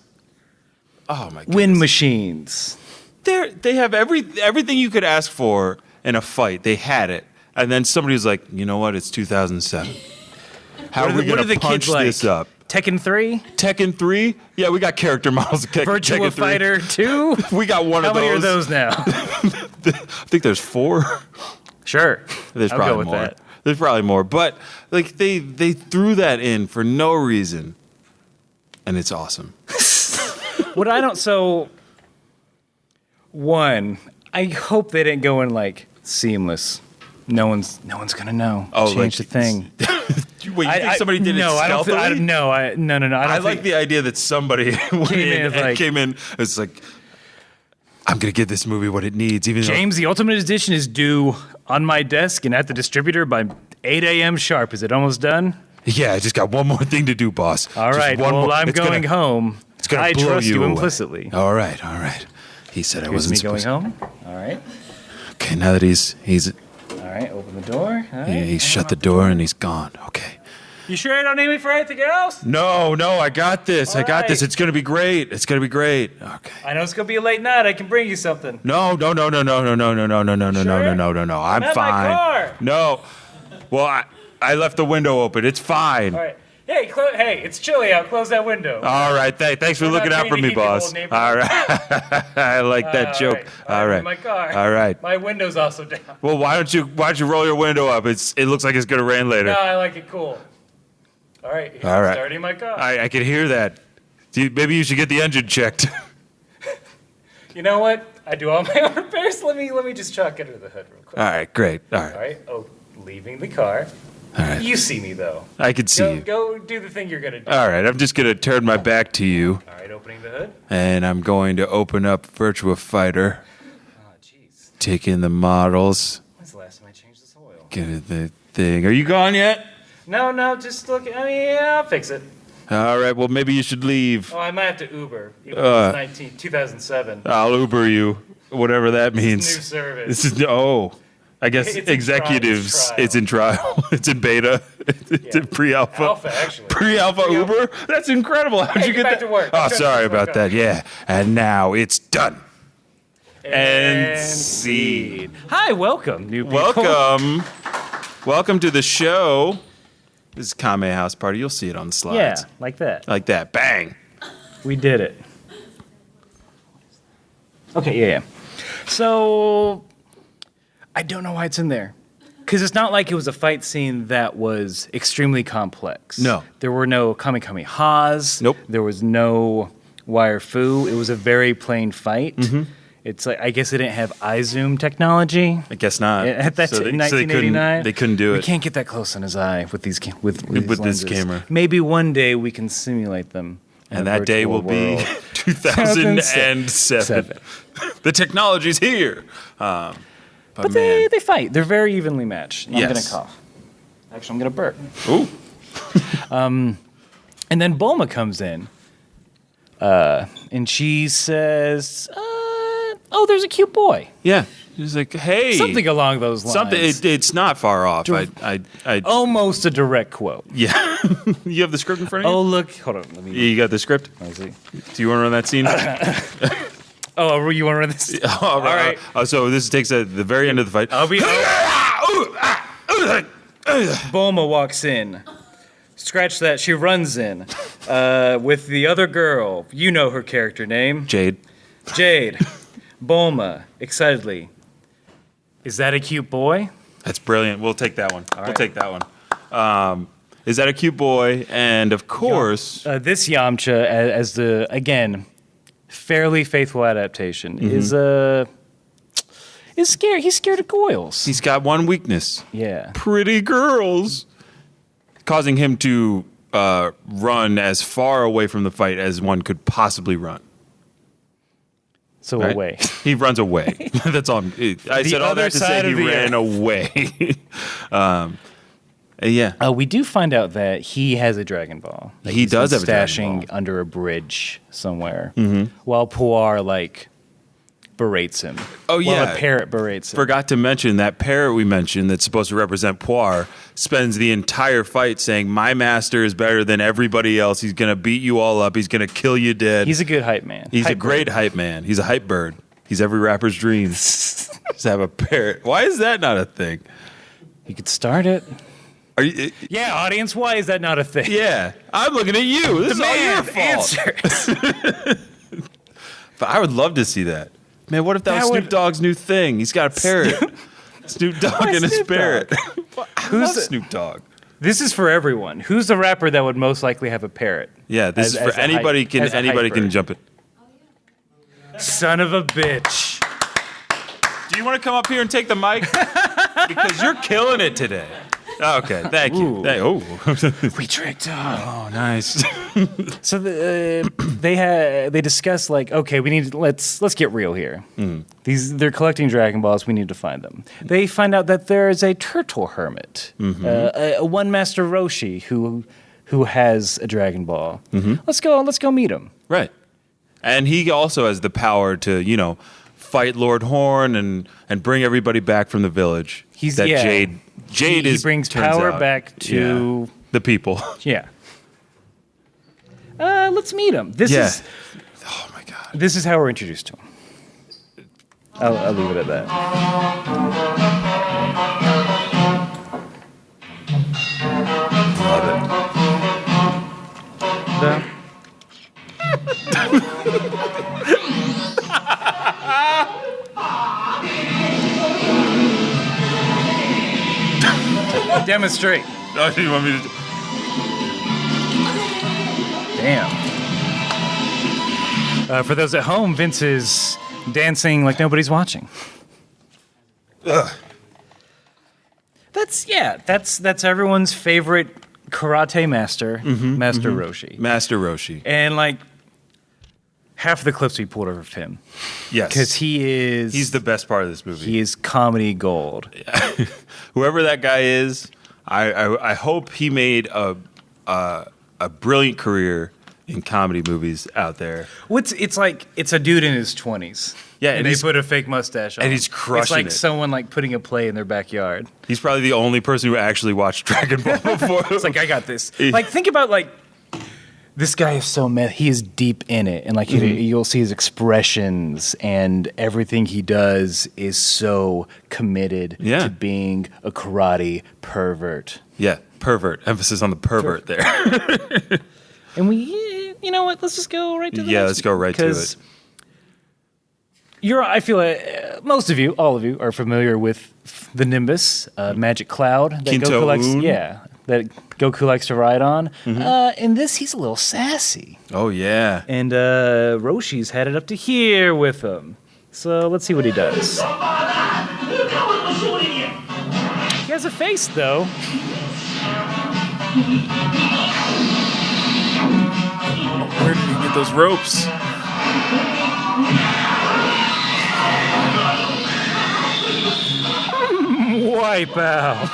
Oh my god. Wind machines. They have everything you could ask for in a fight. They had it. And then somebody was like, you know what? It's 2007. How are we going to punch this up? Tekken 3? Tekken 3? Yeah, we got character models. Virtua Fighter 2? We got one of those. How many are those now? I think there's 4. Sure. There's I'll probably go with more. that. There's probably more. But like they threw that in for no reason. And it's awesome. One, I hope they didn't go in like seamless. No one's gonna know. Oh, change the thing. Wait, you think somebody did it stealthily? No. I like the idea that somebody came in. It's like, I'm gonna give this movie what it needs. Even James, the Ultimate Edition is due on my desk and at the distributor by 8 a.m. sharp. Is it almost done? Yeah, I just got one more thing to do, boss. All right. I'm going home. It's gonna I blow trust you away. Implicitly. All right. He said I wasn't supposed supposed going home. All right. Okay, now that he's all right, open the door. All right. he shut the door and he's gone. Okay. You sure you don't need me for anything else? No, I got this. All right. It's gonna be great. Okay. I know it's gonna be a late night. I can bring you something. No. I'm at fine. My car. No. Well, I left the window open. It's fine. All right. Hey, it's chilly out. Close that window. All right. Thanks for looking out for me, boss. All right. I like that joke. All right. My car. All right. My window's also down. Well, why don't you roll your window up? It looks like it's gonna rain later. No, I like it cool. All right. Starting my car. I can hear that. Maybe you should get the engine checked. You know what? I do all my own repairs. Let me just chalk it under the hood real quick. All right. Great. All All right. Oh, leaving the car. All right. You see me though. I can see you. Go do the thing you're gonna do. All right. I'm just gonna turn my back to you. All right. Opening the hood. And I'm going to open up Virtua Fighter. Oh, jeez. Take in the models. When's the last time I changed this oil? Get the thing. Are you gone yet? No. Just look. Yeah, I'll fix it. All right. Well, maybe you should leave. Oh, I might have to Uber. It's 2007. I'll Uber you. Whatever that means. New service. This is I guess It's in executives. trial. It's in trial. It's in beta. It's in pre-alpha. Alpha, actually. Pre-alpha Uber. That's incredible. How'd you get back that? to work. Oh, I'm trying sorry to about fuck that. up. Yeah. And now it's done. And scene. Hi, welcome, new people. Welcome to the show. This is Kame House Party. You'll see it on the Yeah, slides. like that. Like that. Bang. We did it. Okay, yeah. So, I don't know why it's in there. Because it's not like it was a fight scene that was extremely complex. No. There were no Kamehamehas. Nope. There was no wire fu. It was a very plain fight. Mm-hmm. It's like, I guess they didn't have iZoom technology. I guess not. At that So in 1989. they couldn't do it. We can't get that close on his eye with these with With these this camera. Maybe one day we can simulate them. in And a that day virtual will be world. 2007. Seven. The technology's here. But But man. they fight. They're very evenly matched. I'm Yes. going to cough. Actually, I'm going to burp. Ooh. And then Bulma comes in, and she says, "Oh, there's a cute boy." Yeah. He's like, hey. Something along those lines. Something. It's not far off. Almost a direct quote. Yeah. You have the script in front of you? Oh, look. Hold on. Let me. You got the script? Let me see. Do you want to run that scene? Oh, you want to run this? All right. So this takes at the very end of the fight. Bulma walks in. Scratch that. She runs in with the other girl. You know her character name. Jade. Bulma, excitedly. Is that a cute boy? That's brilliant. We'll take that one. All We'll right. take that one. Is that a cute boy? And of course, This Yamcha, as the, again, fairly faithful adaptation, is scared. He's scared of Goyles. he's got one weakness. Yeah. Pretty girls. Causing him to run as far away from the fight as one could possibly run. So Right? away. He runs away. That's all. I said all other that to say side he of the ran away. Yeah. We do find out that he has a Dragon Ball. That He he's does been have a Dragon stashing Ball. under a bridge somewhere, while Puar berates him. Oh, While yeah. a parrot berates him. Forgot to mention that parrot we mentioned that's supposed to represent Puar spends the entire fight saying, my master is better than everybody else. He's going to beat you all up. He's going to kill you dead. He's a good hype man. He's a Hype great hype man. He's a hype bird. He's every rapper's dream. Just have a parrot. Why is that not a thing? You could start it. Are you? Yeah, audience, why is that not a thing? Yeah, I'm looking at you. This is all your Demand fault. answers. But I would love to see that. Man, what if that was That Snoop would- Dogg's new thing? He's got a parrot. Snoop Dogg Why and his Snoop Dogg? parrot. I Who's love the- Snoop Dogg. This is for everyone. Who's the rapper that would most likely have a parrot? Yeah, this As- is for as a hype- anybody. as a Anybody hyper. can jump it. Son of a bitch. Do you want to come up here and take the mic? Because you're killing it today. Okay, thank you. Ooh. Oh, We tricked him. oh, nice. So they discuss okay, we need let's get real here. They're collecting Dragon Balls. We need to find them. They find out that there is a turtle hermit, a one master Roshi who has a Dragon Ball. Let's go meet him. Right, and he also has the power to fight Lord Horn and bring everybody back from the village. Jade he brings turns power out, back to the people. yeah. Let's meet him. Oh my god. This is how we're introduced to him. I'll leave it at that. Love it. Demonstrate. Oh, you want me to? Damn. For those at home, Vince is dancing like nobody's watching. Ugh. That's everyone's favorite karate master, Master Roshi. Master Roshi. And half of the clips we pulled of him, Yes. because He's the best part of this movie. he is comedy gold. Whoever that guy is, I hope he made a brilliant career in comedy movies out there. It's a dude in his 20s. Yeah, and and they he's- put a fake mustache on. and he's crushing It's like it. someone putting a play in their backyard. He's probably the only person who actually watched Dragon Ball before. It's I got this. Think about this guy is so he is deep in it, and you'll see his expressions and everything he does is so committed Yeah. to being a karate pervert. Yeah, pervert. Emphasis on the pervert there. And you know what? Let's just go right to the Yeah, next let's go right to it. 'cause I feel most of you, all of you, are familiar with the Nimbus, magic cloud that Kinto Goku likes. Un. Yeah, that Goku likes to ride on. In this, he's a little sassy, Oh yeah. and Roshi's headed up to here with him. So let's see what he does. He has a face, though. Where did he get those ropes? Wipe out.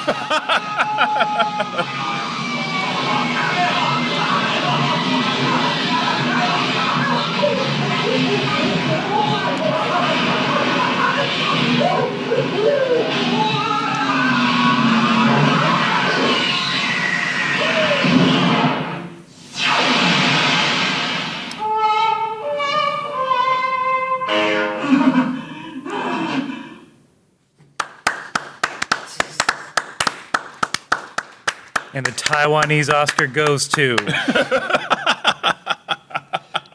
And the Taiwanese Oscar goes to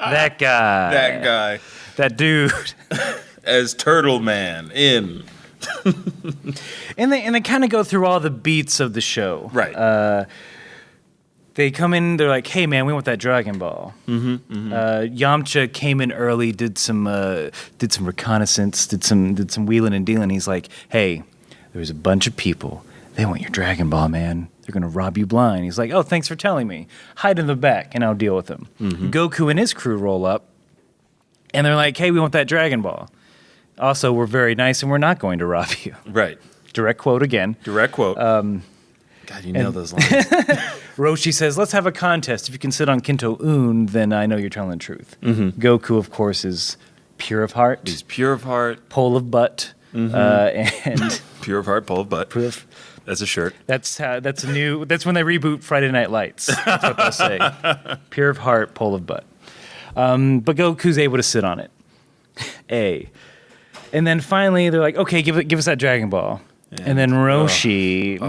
that guy. That guy. That dude. As Turtle Man in. And they kind of go through all the beats of the show. Right. They come in, they're like, hey, man, we want that Dragon Ball. Yamcha came in early, did some reconnaissance, did some wheeling and dealing. He's like, hey, there's a bunch of people. They want your Dragon Ball, man. They're going to rob you blind. He's like, oh, thanks for telling me. Hide in the back, and I'll deal with them. Goku and his crew roll up, and they're like, hey, we want that Dragon Ball. Also, we're very nice, and we're not going to rob you. Right. Direct quote again. Direct quote. God, you know those lines. Roshi says, let's have a contest. If you can sit on Kinto Un, then I know you're telling the truth. Goku, of course, is pure of heart. He's pure of heart. Pole of butt. And Pure of heart, pole of butt. That's a shirt. that's when they reboot Friday Night Lights. That's what they'll say. Pure of heart, pole of butt. But Goku's able to sit on it. And then finally they're like, okay, give us that Dragon Ball. And then Roshi.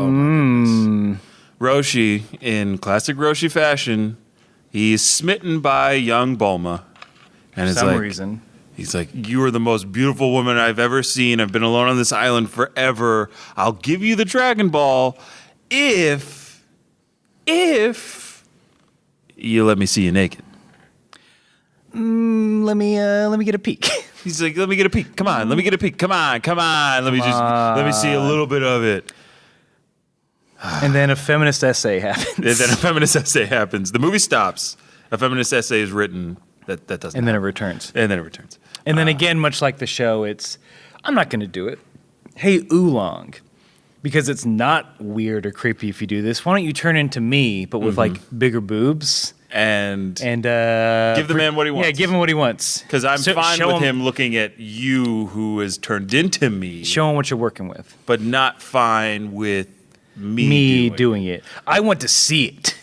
Roshi, in classic Roshi fashion, he's smitten by young Bulma. And For some reason. He's like, you are the most beautiful woman I've ever seen. I've been alone on this island forever. I'll give you the Dragon Ball if you let me see you naked. Let me get a peek. He's like, let me get a peek. Come on, let me get a peek. Come on. Let me see a little bit of it. And then a feminist essay happens. The movie stops. A feminist essay is written. That doesn't. And then it returns. And then again, much like the show, it's, I'm not going to do it. Hey, Oolong, because it's not weird or creepy if you do this, why don't you turn into me, but with like bigger boobs? And give the man what he wants. Yeah, give him what he wants. Because I'm fine with him looking at you who is turned into me. Show him what you're working with. But not fine with me doing it. I want to see it,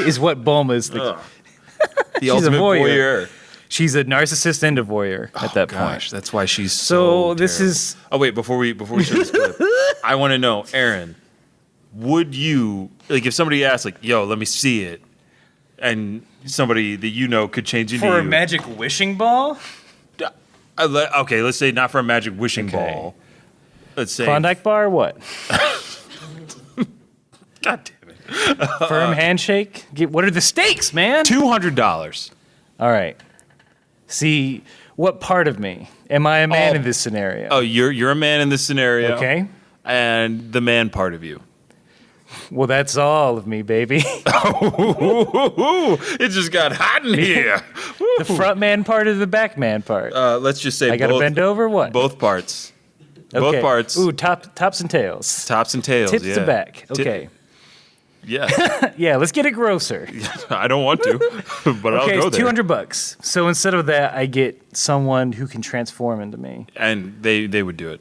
is what Bulma's the ultimate voyeur. She's a narcissist and a voyeur at that point. That's why she's so this terrible. is... Oh, wait, before we show this clip, I want to know, Aaron, would you, like, if somebody asked, like, yo, let me see it, and somebody that you know could change into For a you. magic wishing ball? Okay, let's say not for a magic wishing ball. Let's say... Klondike bar, what? God damn it. Firm handshake? What are the stakes, man? $200. All right. See, what part of me? Am I a man in this scenario? Oh, you're a man in this scenario. Okay. And the man part of you. Well, that's all of me, baby. It just got hot in here. The front man part or the back man part? Let's just say I got to bend over, what? Both parts. Okay. Both parts. Ooh, tops and tails. Tops and tails, Tips to back. Okay. Yeah. Yeah, let's get it grosser. I don't want to, but I'll go it's there. $200. So instead of that, I get someone who can transform into me. And they would do it.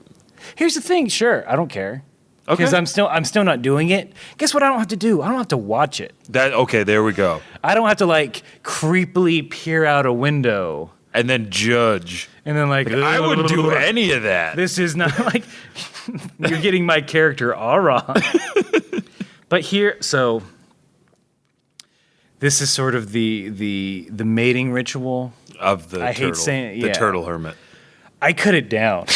Here's the thing, sure, I don't care. Okay. Because I'm still not doing it. Guess what I don't have to do? I don't have to watch it. Okay, there we go. I don't have to like creepily peer out a window. And then judge. And then like I wouldn't do any of that. This is not like you're getting my character all wrong. But here, so this is sort of the mating ritual of the turtle. I hate saying it, the turtle hermit. I cut it down.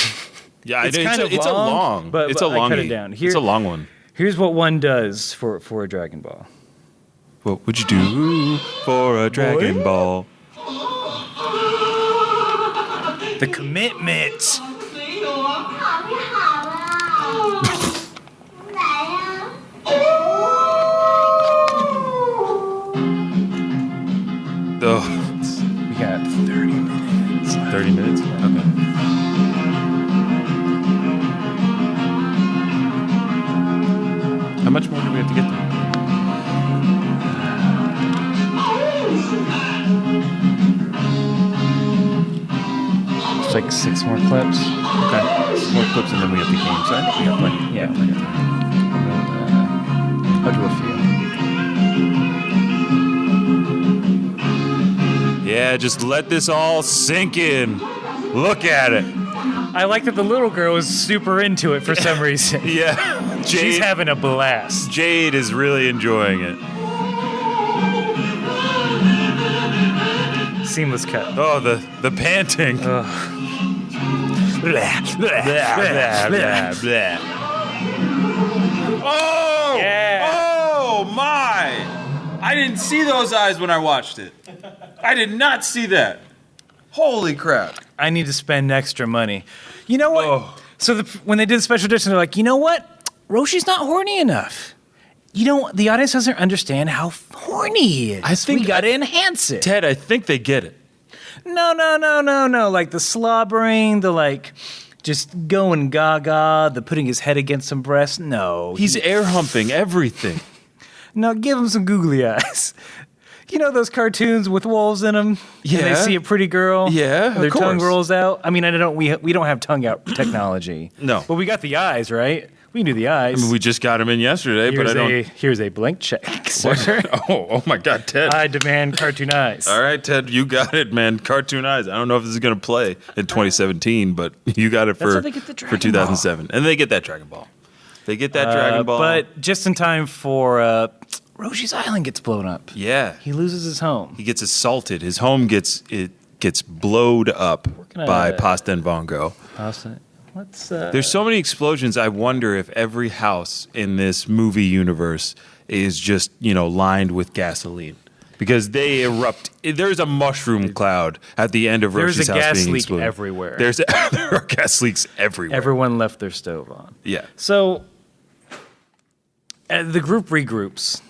Yeah, it's a long, but it's a long. I cut it down. It's a long one. Here's what one does for a Dragon Ball. What would you do for a Dragon Ball? The commitment. 哦 We got 30 minutes. 30 minutes? Okay. How much more do we have to get through? It's like 6 more clips. Okay. 6 more clips and then we have the game. So I think we got plenty. Yeah. I'll do a few. Yeah, just let this all sink in. Look at it. I like that the little girl is super into it for some reason. Yeah. She's having a blast. Jade is really enjoying it. Seamless cut. Oh, the panting. Blah, blah, blah, blah. Oh! Yeah. Oh my! I didn't see those eyes when I watched it. I did not see that. Holy crap. I need to spend extra money. You know what? Oh. So when they did the special edition, they're like, you know what? Roshi's not horny enough. You know, the audience doesn't understand how horny he is. I think we got to enhance it. Ted, I think they get it. No. Like the slobbering, the like just going gaga, the putting his head against some breasts. No. He's air humping everything. No, give him some googly eyes. You know those cartoons with wolves in them? Yeah. And they see a pretty girl. Yeah, of Their tongue course. rolls out. I mean, we don't have tongue out technology. No. But we got the eyes, right? We can do the eyes. I mean, we just got him in yesterday, but I don't. Here's a blank check, sir. Oh my God, Ted. I demand cartoon eyes. All right, Ted, you got it, man. Cartoon eyes. I don't know if this is going to play in 2017, but you got it That's for how they get the Dragon 2007. And they get that Dragon Ball. They get that Dragon Ball. But just in time for Roshi's Island gets blown up. Yeah. He loses his home. He gets assaulted. His home gets blowed up gonna- by Pasta and Bongo. Let's. There's so many explosions. I wonder if every house in this movie universe is just, lined with gasoline. Because they erupt. There's a mushroom cloud at the end of There's Roshi's a house gas being leak exploded. everywhere. There are gas leaks everywhere. Everyone left their stove on. Yeah. So the group regroups.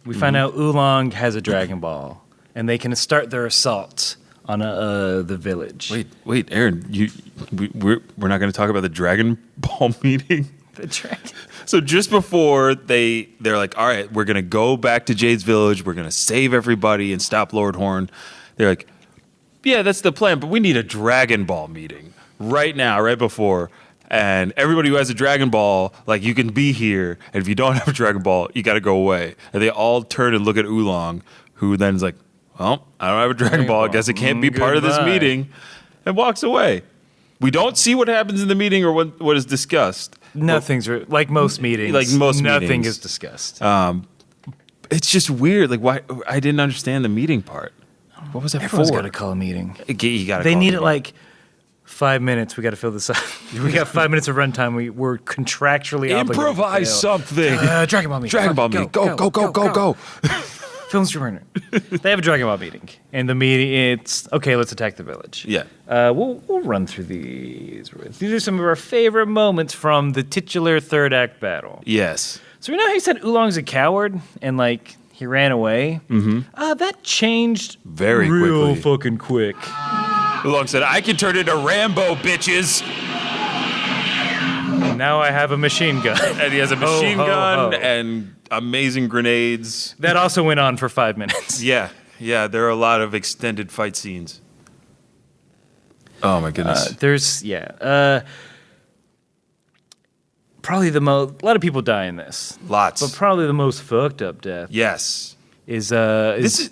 We find out Oolong has a Dragon Ball, and they can start their assault on the village. Wait, Aaron, we're not going to talk about the Dragon Ball meeting. The dragon. So just before they're like, all right, we're going to go back to Jade's village. We're going to save everybody and stop Lord Horn. They're like, yeah, that's the plan, but we need a Dragon Ball meeting right now, right before. And everybody who has a Dragon Ball, like, you can be here. And if you don't have a Dragon Ball, you got to go away. And they all turn and look at Oolong, who then is like, well, I don't have a Dragon Ball. I guess it can't be part of this Goodbye. meeting. And walks away. We don't see what happens in the meeting or what is discussed. Nothing's like most meetings. Like most nothing meetings. is discussed. It's just weird. Like, why? I didn't understand the meeting part. What was that Everyone's for? got to call a meeting. You gotta They call need a it meeting. like 5 minutes. We got to fill this up. We got 5 minutes of runtime. We're contractually obligated. Improvise to fill. something. Dragon Ball meeting. Dragon Ball meeting. Go. Film streamer. They have a Dragon Ball meeting, and the meeting it's okay. Let's attack the village. Yeah. We'll run through these. These are some of our favorite moments from the titular third act battle. Yes. So we know how he said Oolong's a coward, and like he ran away. Mm-hmm. That changed Very real quickly. fucking quick. Oolong said, I can turn into Rambo, bitches. Now I have a machine gun. And he has a machine ho, gun ho. and amazing grenades. That also went on for 5 minutes. Yeah. There are a lot of extended fight scenes. Oh, my goodness. Probably the most. A lot of people die in this, Lots. but probably the most fucked up death Yes. is This is...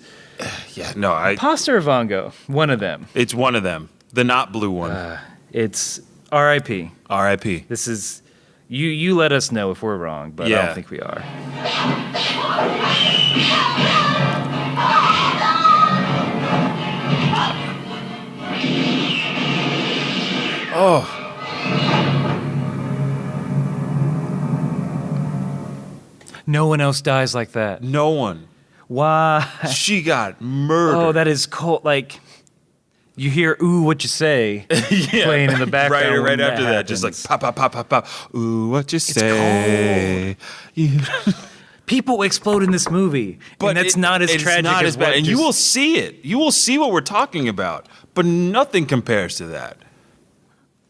Yeah, no, Pasta or Vongo. One of them. it's one of them. The not blue one. It's R.I.P. R.I.P. This is you. Let us know if we're wrong, but I Yeah. don't think we are. Oh. No one else dies like that. No one. Why? She got murdered. Oh, that is cold. Like you hear "Ooh, what you say" playing in the background. Right when after that, just like happens. pop, pop, pop, pop, pop. Ooh, what you say? People explode in this movie, and that's not as it's tragic not as as bad. what And you just- will see it. You will see what we're talking about. But nothing compares to that.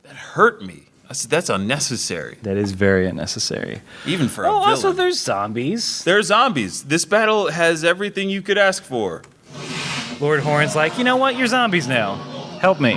That hurt me. That's unnecessary, That is very unnecessary. even for a Oh, villain. also there's zombies. They're zombies. This battle has everything you could ask for. Lord Horn's like, you know what? You're zombies now. Help me.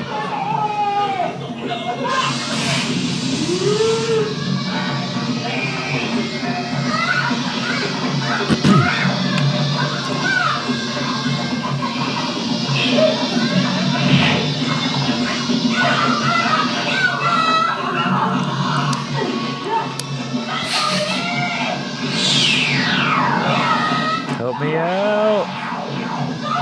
Help me out.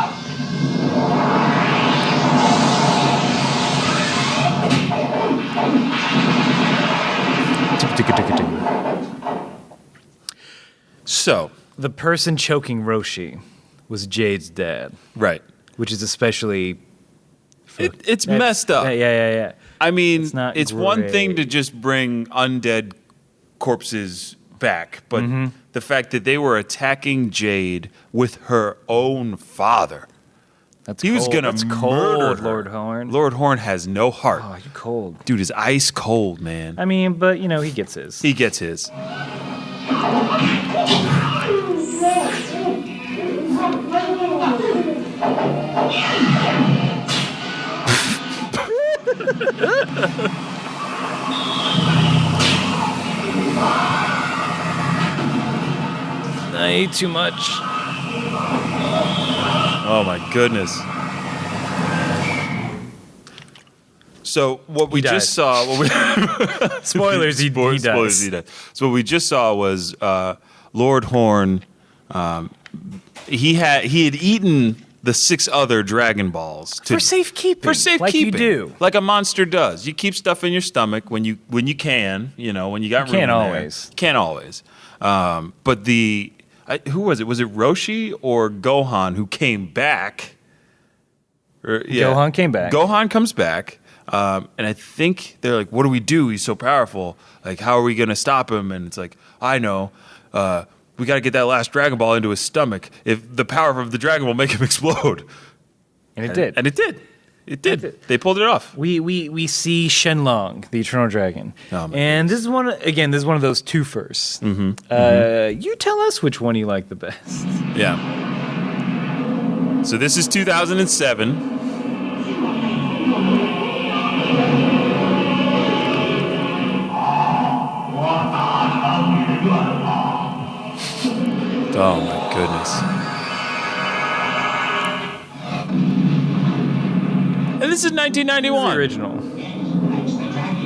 So, The person choking Roshi was Jade's dad, right. which is especially... It's messed up. Yeah. I mean, It's not it's one thing to great. just bring undead corpses back, but Mm-hmm. the fact that they were attacking Jade with her own father. That's He was cold. gonna That's murder cold, her. Lord Horn. Lord Horn has no heart. Oh, you're cold. Dude is ice cold, man. I mean, but, you know, he gets his. He gets his. I ate too much. Oh my goodness. So what we died. just saw, Spoilers, he Spoilers, dies. he died. So what we just saw was Lord Horn. He had eaten the 6 other Dragon Balls For safekeeping. For safekeeping, Like you do. like a monster does. You keep stuff in your stomach when you can, when you got room. can't in there. always. Can't always. But who was it? Was it Roshi or Gohan who came back? Gohan came back. Gohan comes back. And I think they're like, what do we do? He's so powerful. Like, how are we going to stop him? And it's like, I know. We got to get that last Dragon Ball into his stomach. If the power of the Dragon Ball make him explode. And it did. And it did. It did. They pulled it off. We see Shenlong, the Eternal Dragon. Oh, my and this is one of those two firsts. You tell us which one you like the best. Yeah. So this is 2007. Oh my goodness. And this is 1991. The original.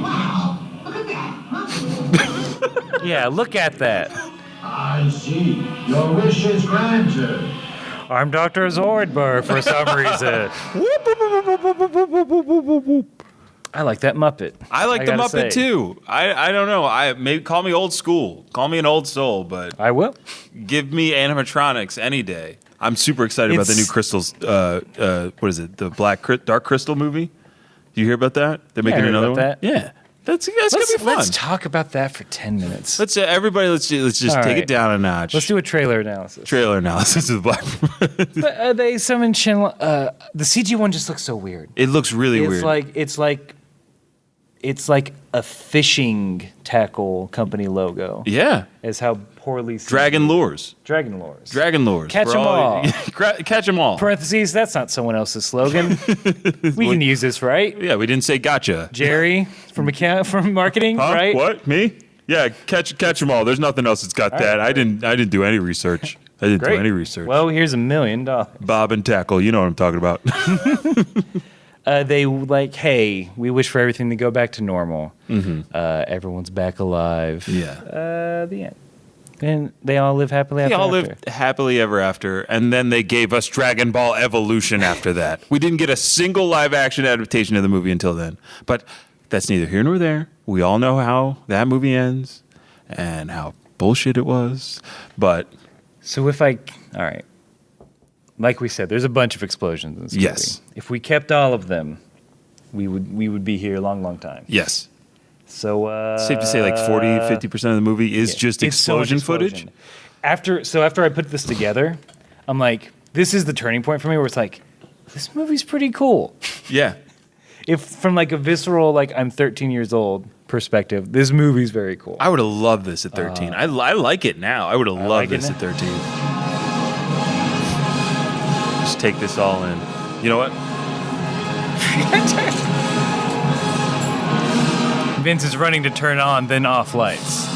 Wow, look at that. Huh? Yeah, look at that. I see. Your wish is granted. I'm Dr. Zoidberg for some reason. I like that Muppet. I like the gotta Muppet say. too. I don't know. Maybe call me old school. Call me an old soul, but I will. give me animatronics any day. I'm super excited about the new It's- Crystals. What is it? The Dark Crystal movie? Do you hear about that? They're making heard another about one. that. Yeah, that's gonna be fun. Let's talk about that for 10 minutes. Let's just All take right. it down a notch. Let's do a trailer analysis. trailer analysis of the Black. But, they summon Shenlong. The CG one just looks so weird. It looks really It's weird. it's like a fishing tackle company logo. Yeah, Is how poorly CG. Dragon Lures. Dragon Lures. Dragon Lures. Catch For 'em all. Catch them all. Parentheses, that's not someone else's slogan. We can use this, right? Yeah, we didn't say gotcha. Jerry from marketing, Huh? right? What? Me? Yeah, catch them all. There's nothing else that's got that. I didn't do any research. I didn't do Great. any research. Well, here's $1 million. Bob and tackle. You know what I'm talking about. They hey, we wish for everything to go back to normal. Everyone's back alive. Yeah. The end. And they all live happily They after. all lived happily ever after, and then they gave us Dragon Ball Evolution after that. We didn't get a single live action adaptation of the movie until then. But that's neither here nor there. We all know how that movie ends and how bullshit it was. But So all right, like we said, there's a bunch of explosions in this Yes. movie. If we kept all of them, we would be here a long, long time. yes, So safe to say like 40-50% of the movie is just it's so much explosion footage. After I put this together, I'm like, this is the turning point for me where it's like, this movie's pretty cool. Yeah. If from like a visceral, like I'm 13 years old perspective, this movie's very cool. I would have loved this at 13. I like it now. I would have loved like it this now. at 13. Just take this all in. You know what? Vince is running to turn on, then off lights.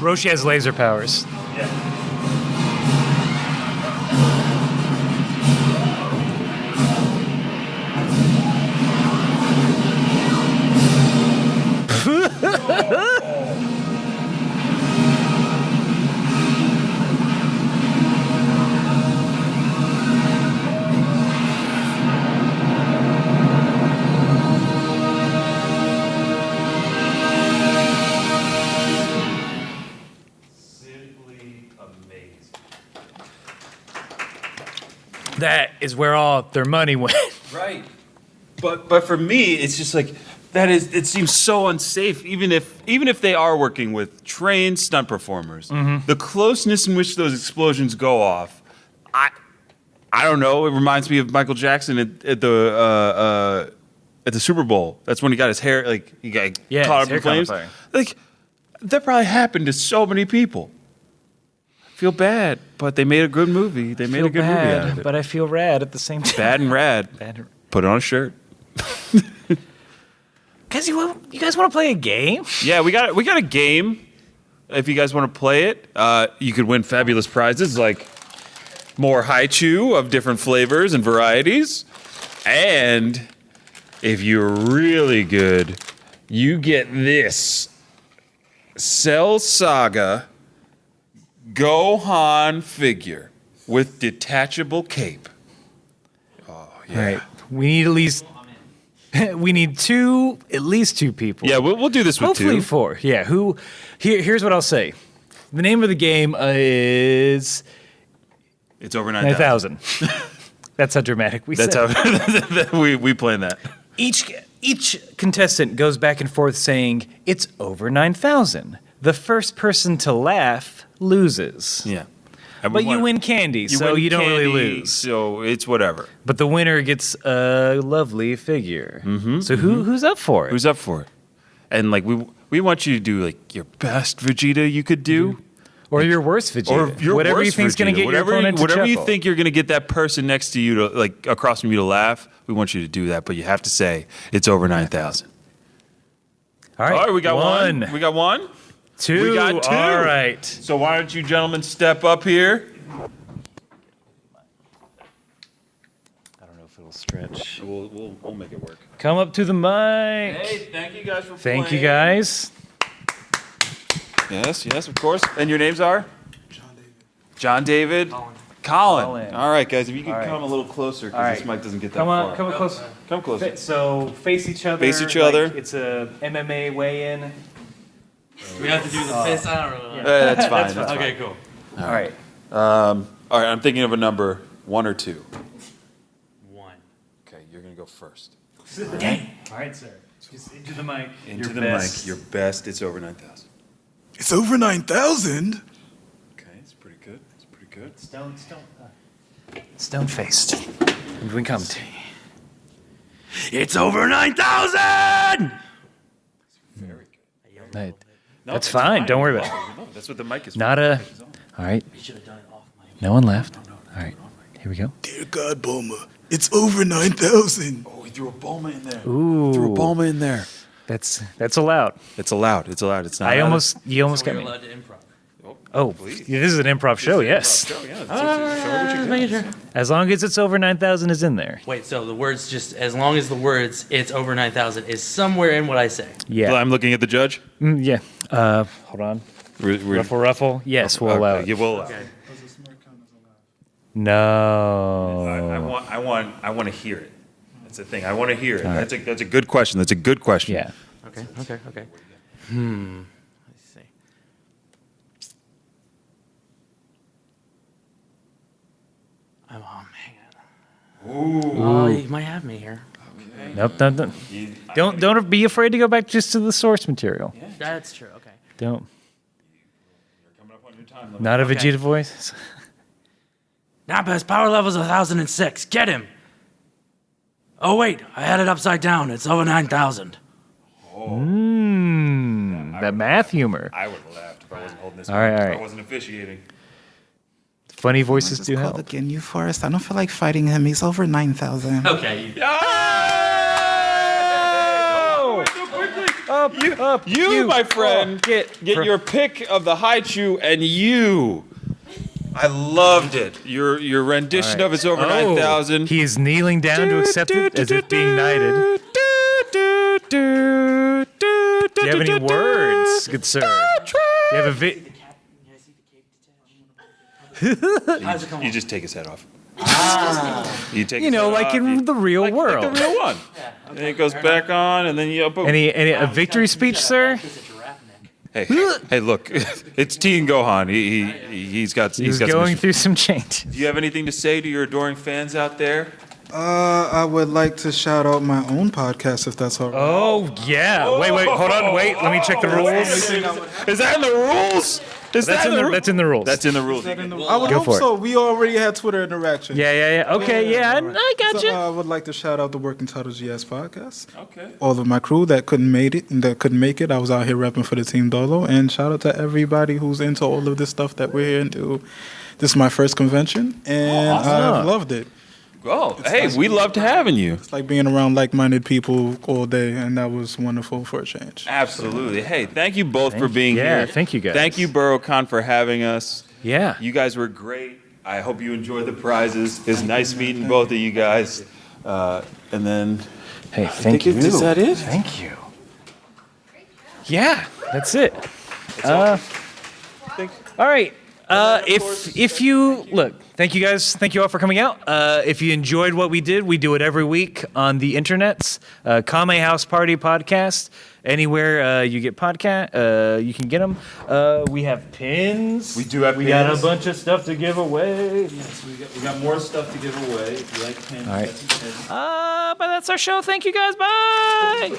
Roshi has laser powers. Simply amazing. That is where all their money went. Right. But for me, it's just like it seems so unsafe, even if they are working with trained stunt performers. The closeness in which those explosions go off, I don't know. It reminds me of Michael Jackson at the Super Bowl. That's when he got his hair he got caught up in flames. Like that probably happened to so many people. I feel bad, but they made a good movie. They made a good movie out of it. But I feel rad at the same time. Bad and rad. Put it on a shirt. Guys, you guys want to play a game? Yeah, we got a game. If you guys want to play it, you could win fabulous prizes like more haichu of different flavors and varieties. And if you're really good, you get this Cell Saga Gohan figure with detachable cape. Oh, yeah. All right. We need at least at least two people. Yeah, we'll do this with Hopefully two. 4. Yeah. Here's what I'll say. The name of the game is It's over 9,000. 9,000. That's how dramatic we That's said. how we plan that. Each contestant goes back and forth saying it's over 9,000. The first person to laugh loses. Yeah. But you win candy, so win you don't really candy, lose. So it's whatever. But the winner gets a lovely figure. So who's up for it? Who's up for it? And like we want you to do like your best Vegeta you could do. Or your worst Vegeta. Or your whatever worst you think's going to Vegeta. get your opponent to Whatever you chuckle. think you're going to get that person next to you to like across from you to laugh, we want you to do that. But you have to say it's over 9,000. All right, we got one. We got one. Two. We got two. All right. So why don't you gentlemen step up here? I don't know if it'll stretch. We'll make it work. Come up to the mic. Hey, thank you guys for Thank you playing. guys. Yes, of course. And your names are? John David. Colin. All right, guys, if you could All right. come a little closer All because right. this mic doesn't get that Come far. on, come close. Come closer. So face each other. Face each other. It's a MMA weigh-in. We have to do the fist. I don't know. That's fine. That's Okay, cool. All right. All right, I'm thinking of a number, 1 or 2. 1. Okay, you're going to go first. All right, sir. Just into the mic. Into the mic. Your best. It's over 9,000. It's over 9,000. Okay, it's pretty good. It's pretty good. Stone-faced. And we come to. It's over 9,000. Very good. That's That's fine. Don't worry about it. No, that's what the mic is for. Not a. All right. You should have done it off mic. No one left. All right. Here we go. Dear God, Bulma, it's over 9,000. Oh, he threw a Bulma in there. Ooh. Threw a Bulma in there. That's allowed. It's allowed. It's allowed. It's not. You allowed. almost We're got me. allowed to improv. Oh, this is an improv show. Yes. Show, yeah. Show what you got. As long as it's over 9,000 is in there. Wait, so the words just as long as the words "it's over 9,000" is somewhere in what I say. Yeah. I'm looking at the judge. Yeah. Hold on. We're- Ruffle. Yes, we'll allow Okay, it. yeah, we'll allow. Okay. No. I want to hear it. That's the thing. I want to hear it. That's a good question. That's a good question. Yeah. Okay. Let's see. I'm hanging. Oh, you might have me here. Nope. Don't be afraid to go back just to the source material. That's true. Okay. Don't. You're coming up on your time. Not a Okay. Vegeta voice. Nappa's power level is 1,006. Get him. Oh wait, I had it upside down. It's over 9,000. That math humor. I would have laughed if I wasn't holding this. All right, mic, all if right. I wasn't officiating. Funny voices Just do call help. the Ginyu Forest. I don't feel like fighting him. He's over 9,000. Okay. Oh! You, my friend, get your pick of the Haichu, and you. I loved it. Your rendition of it's over 9,000. He is kneeling down to accept it as if being knighted. Do you have any words, good sir? Do you have a You just take his head off. You take like in the real world. Like the real one. And then it goes back on, and then you... Boom. Any a victory speech, sir? Hey, look, it's Teen Gohan. He's got going through some change. Do you have anything to say to your adoring fans out there? I would like to shout out my own podcast, if that's all right. Oh yeah. Wait, hold on, wait. Let me check the rules. Is that in the rules? That's in the rules. That's in the rules. I would hope so. We already had Twitter interaction. Yeah. Okay, yeah, I got you. So, I would like to shout out the Working Title GS podcast. Okay. All of my crew that couldn't make it. I was out here repping for the Team Dolo. And shout out to everybody who's into all of this stuff that we're here into. This is my first convention, and I've loved it. Oh, hey, we loved having you. It's like being around like-minded people all day, and that was wonderful for a change. Absolutely. Hey, thank you both for being here. Yeah, thank you guys. Thank you, BoroughCon, for having us. Yeah. You guys were great. I hope you enjoyed the prizes. It's nice meeting both of you guys. And then... Hey, thank you. Is that it? Thank you. Yeah, that's it. All right. If you look, thank you guys. Thank you all for coming out. If you enjoyed what we did, we do it every week on the internets. Kame House Party podcast. Anywhere you get podcast, you can get them. We have pins. We do have pins. We got a bunch of stuff to give away. Yes, we got more stuff to give away. If you like pins, all right. get some pins. But that's our show. Thank you guys. Bye.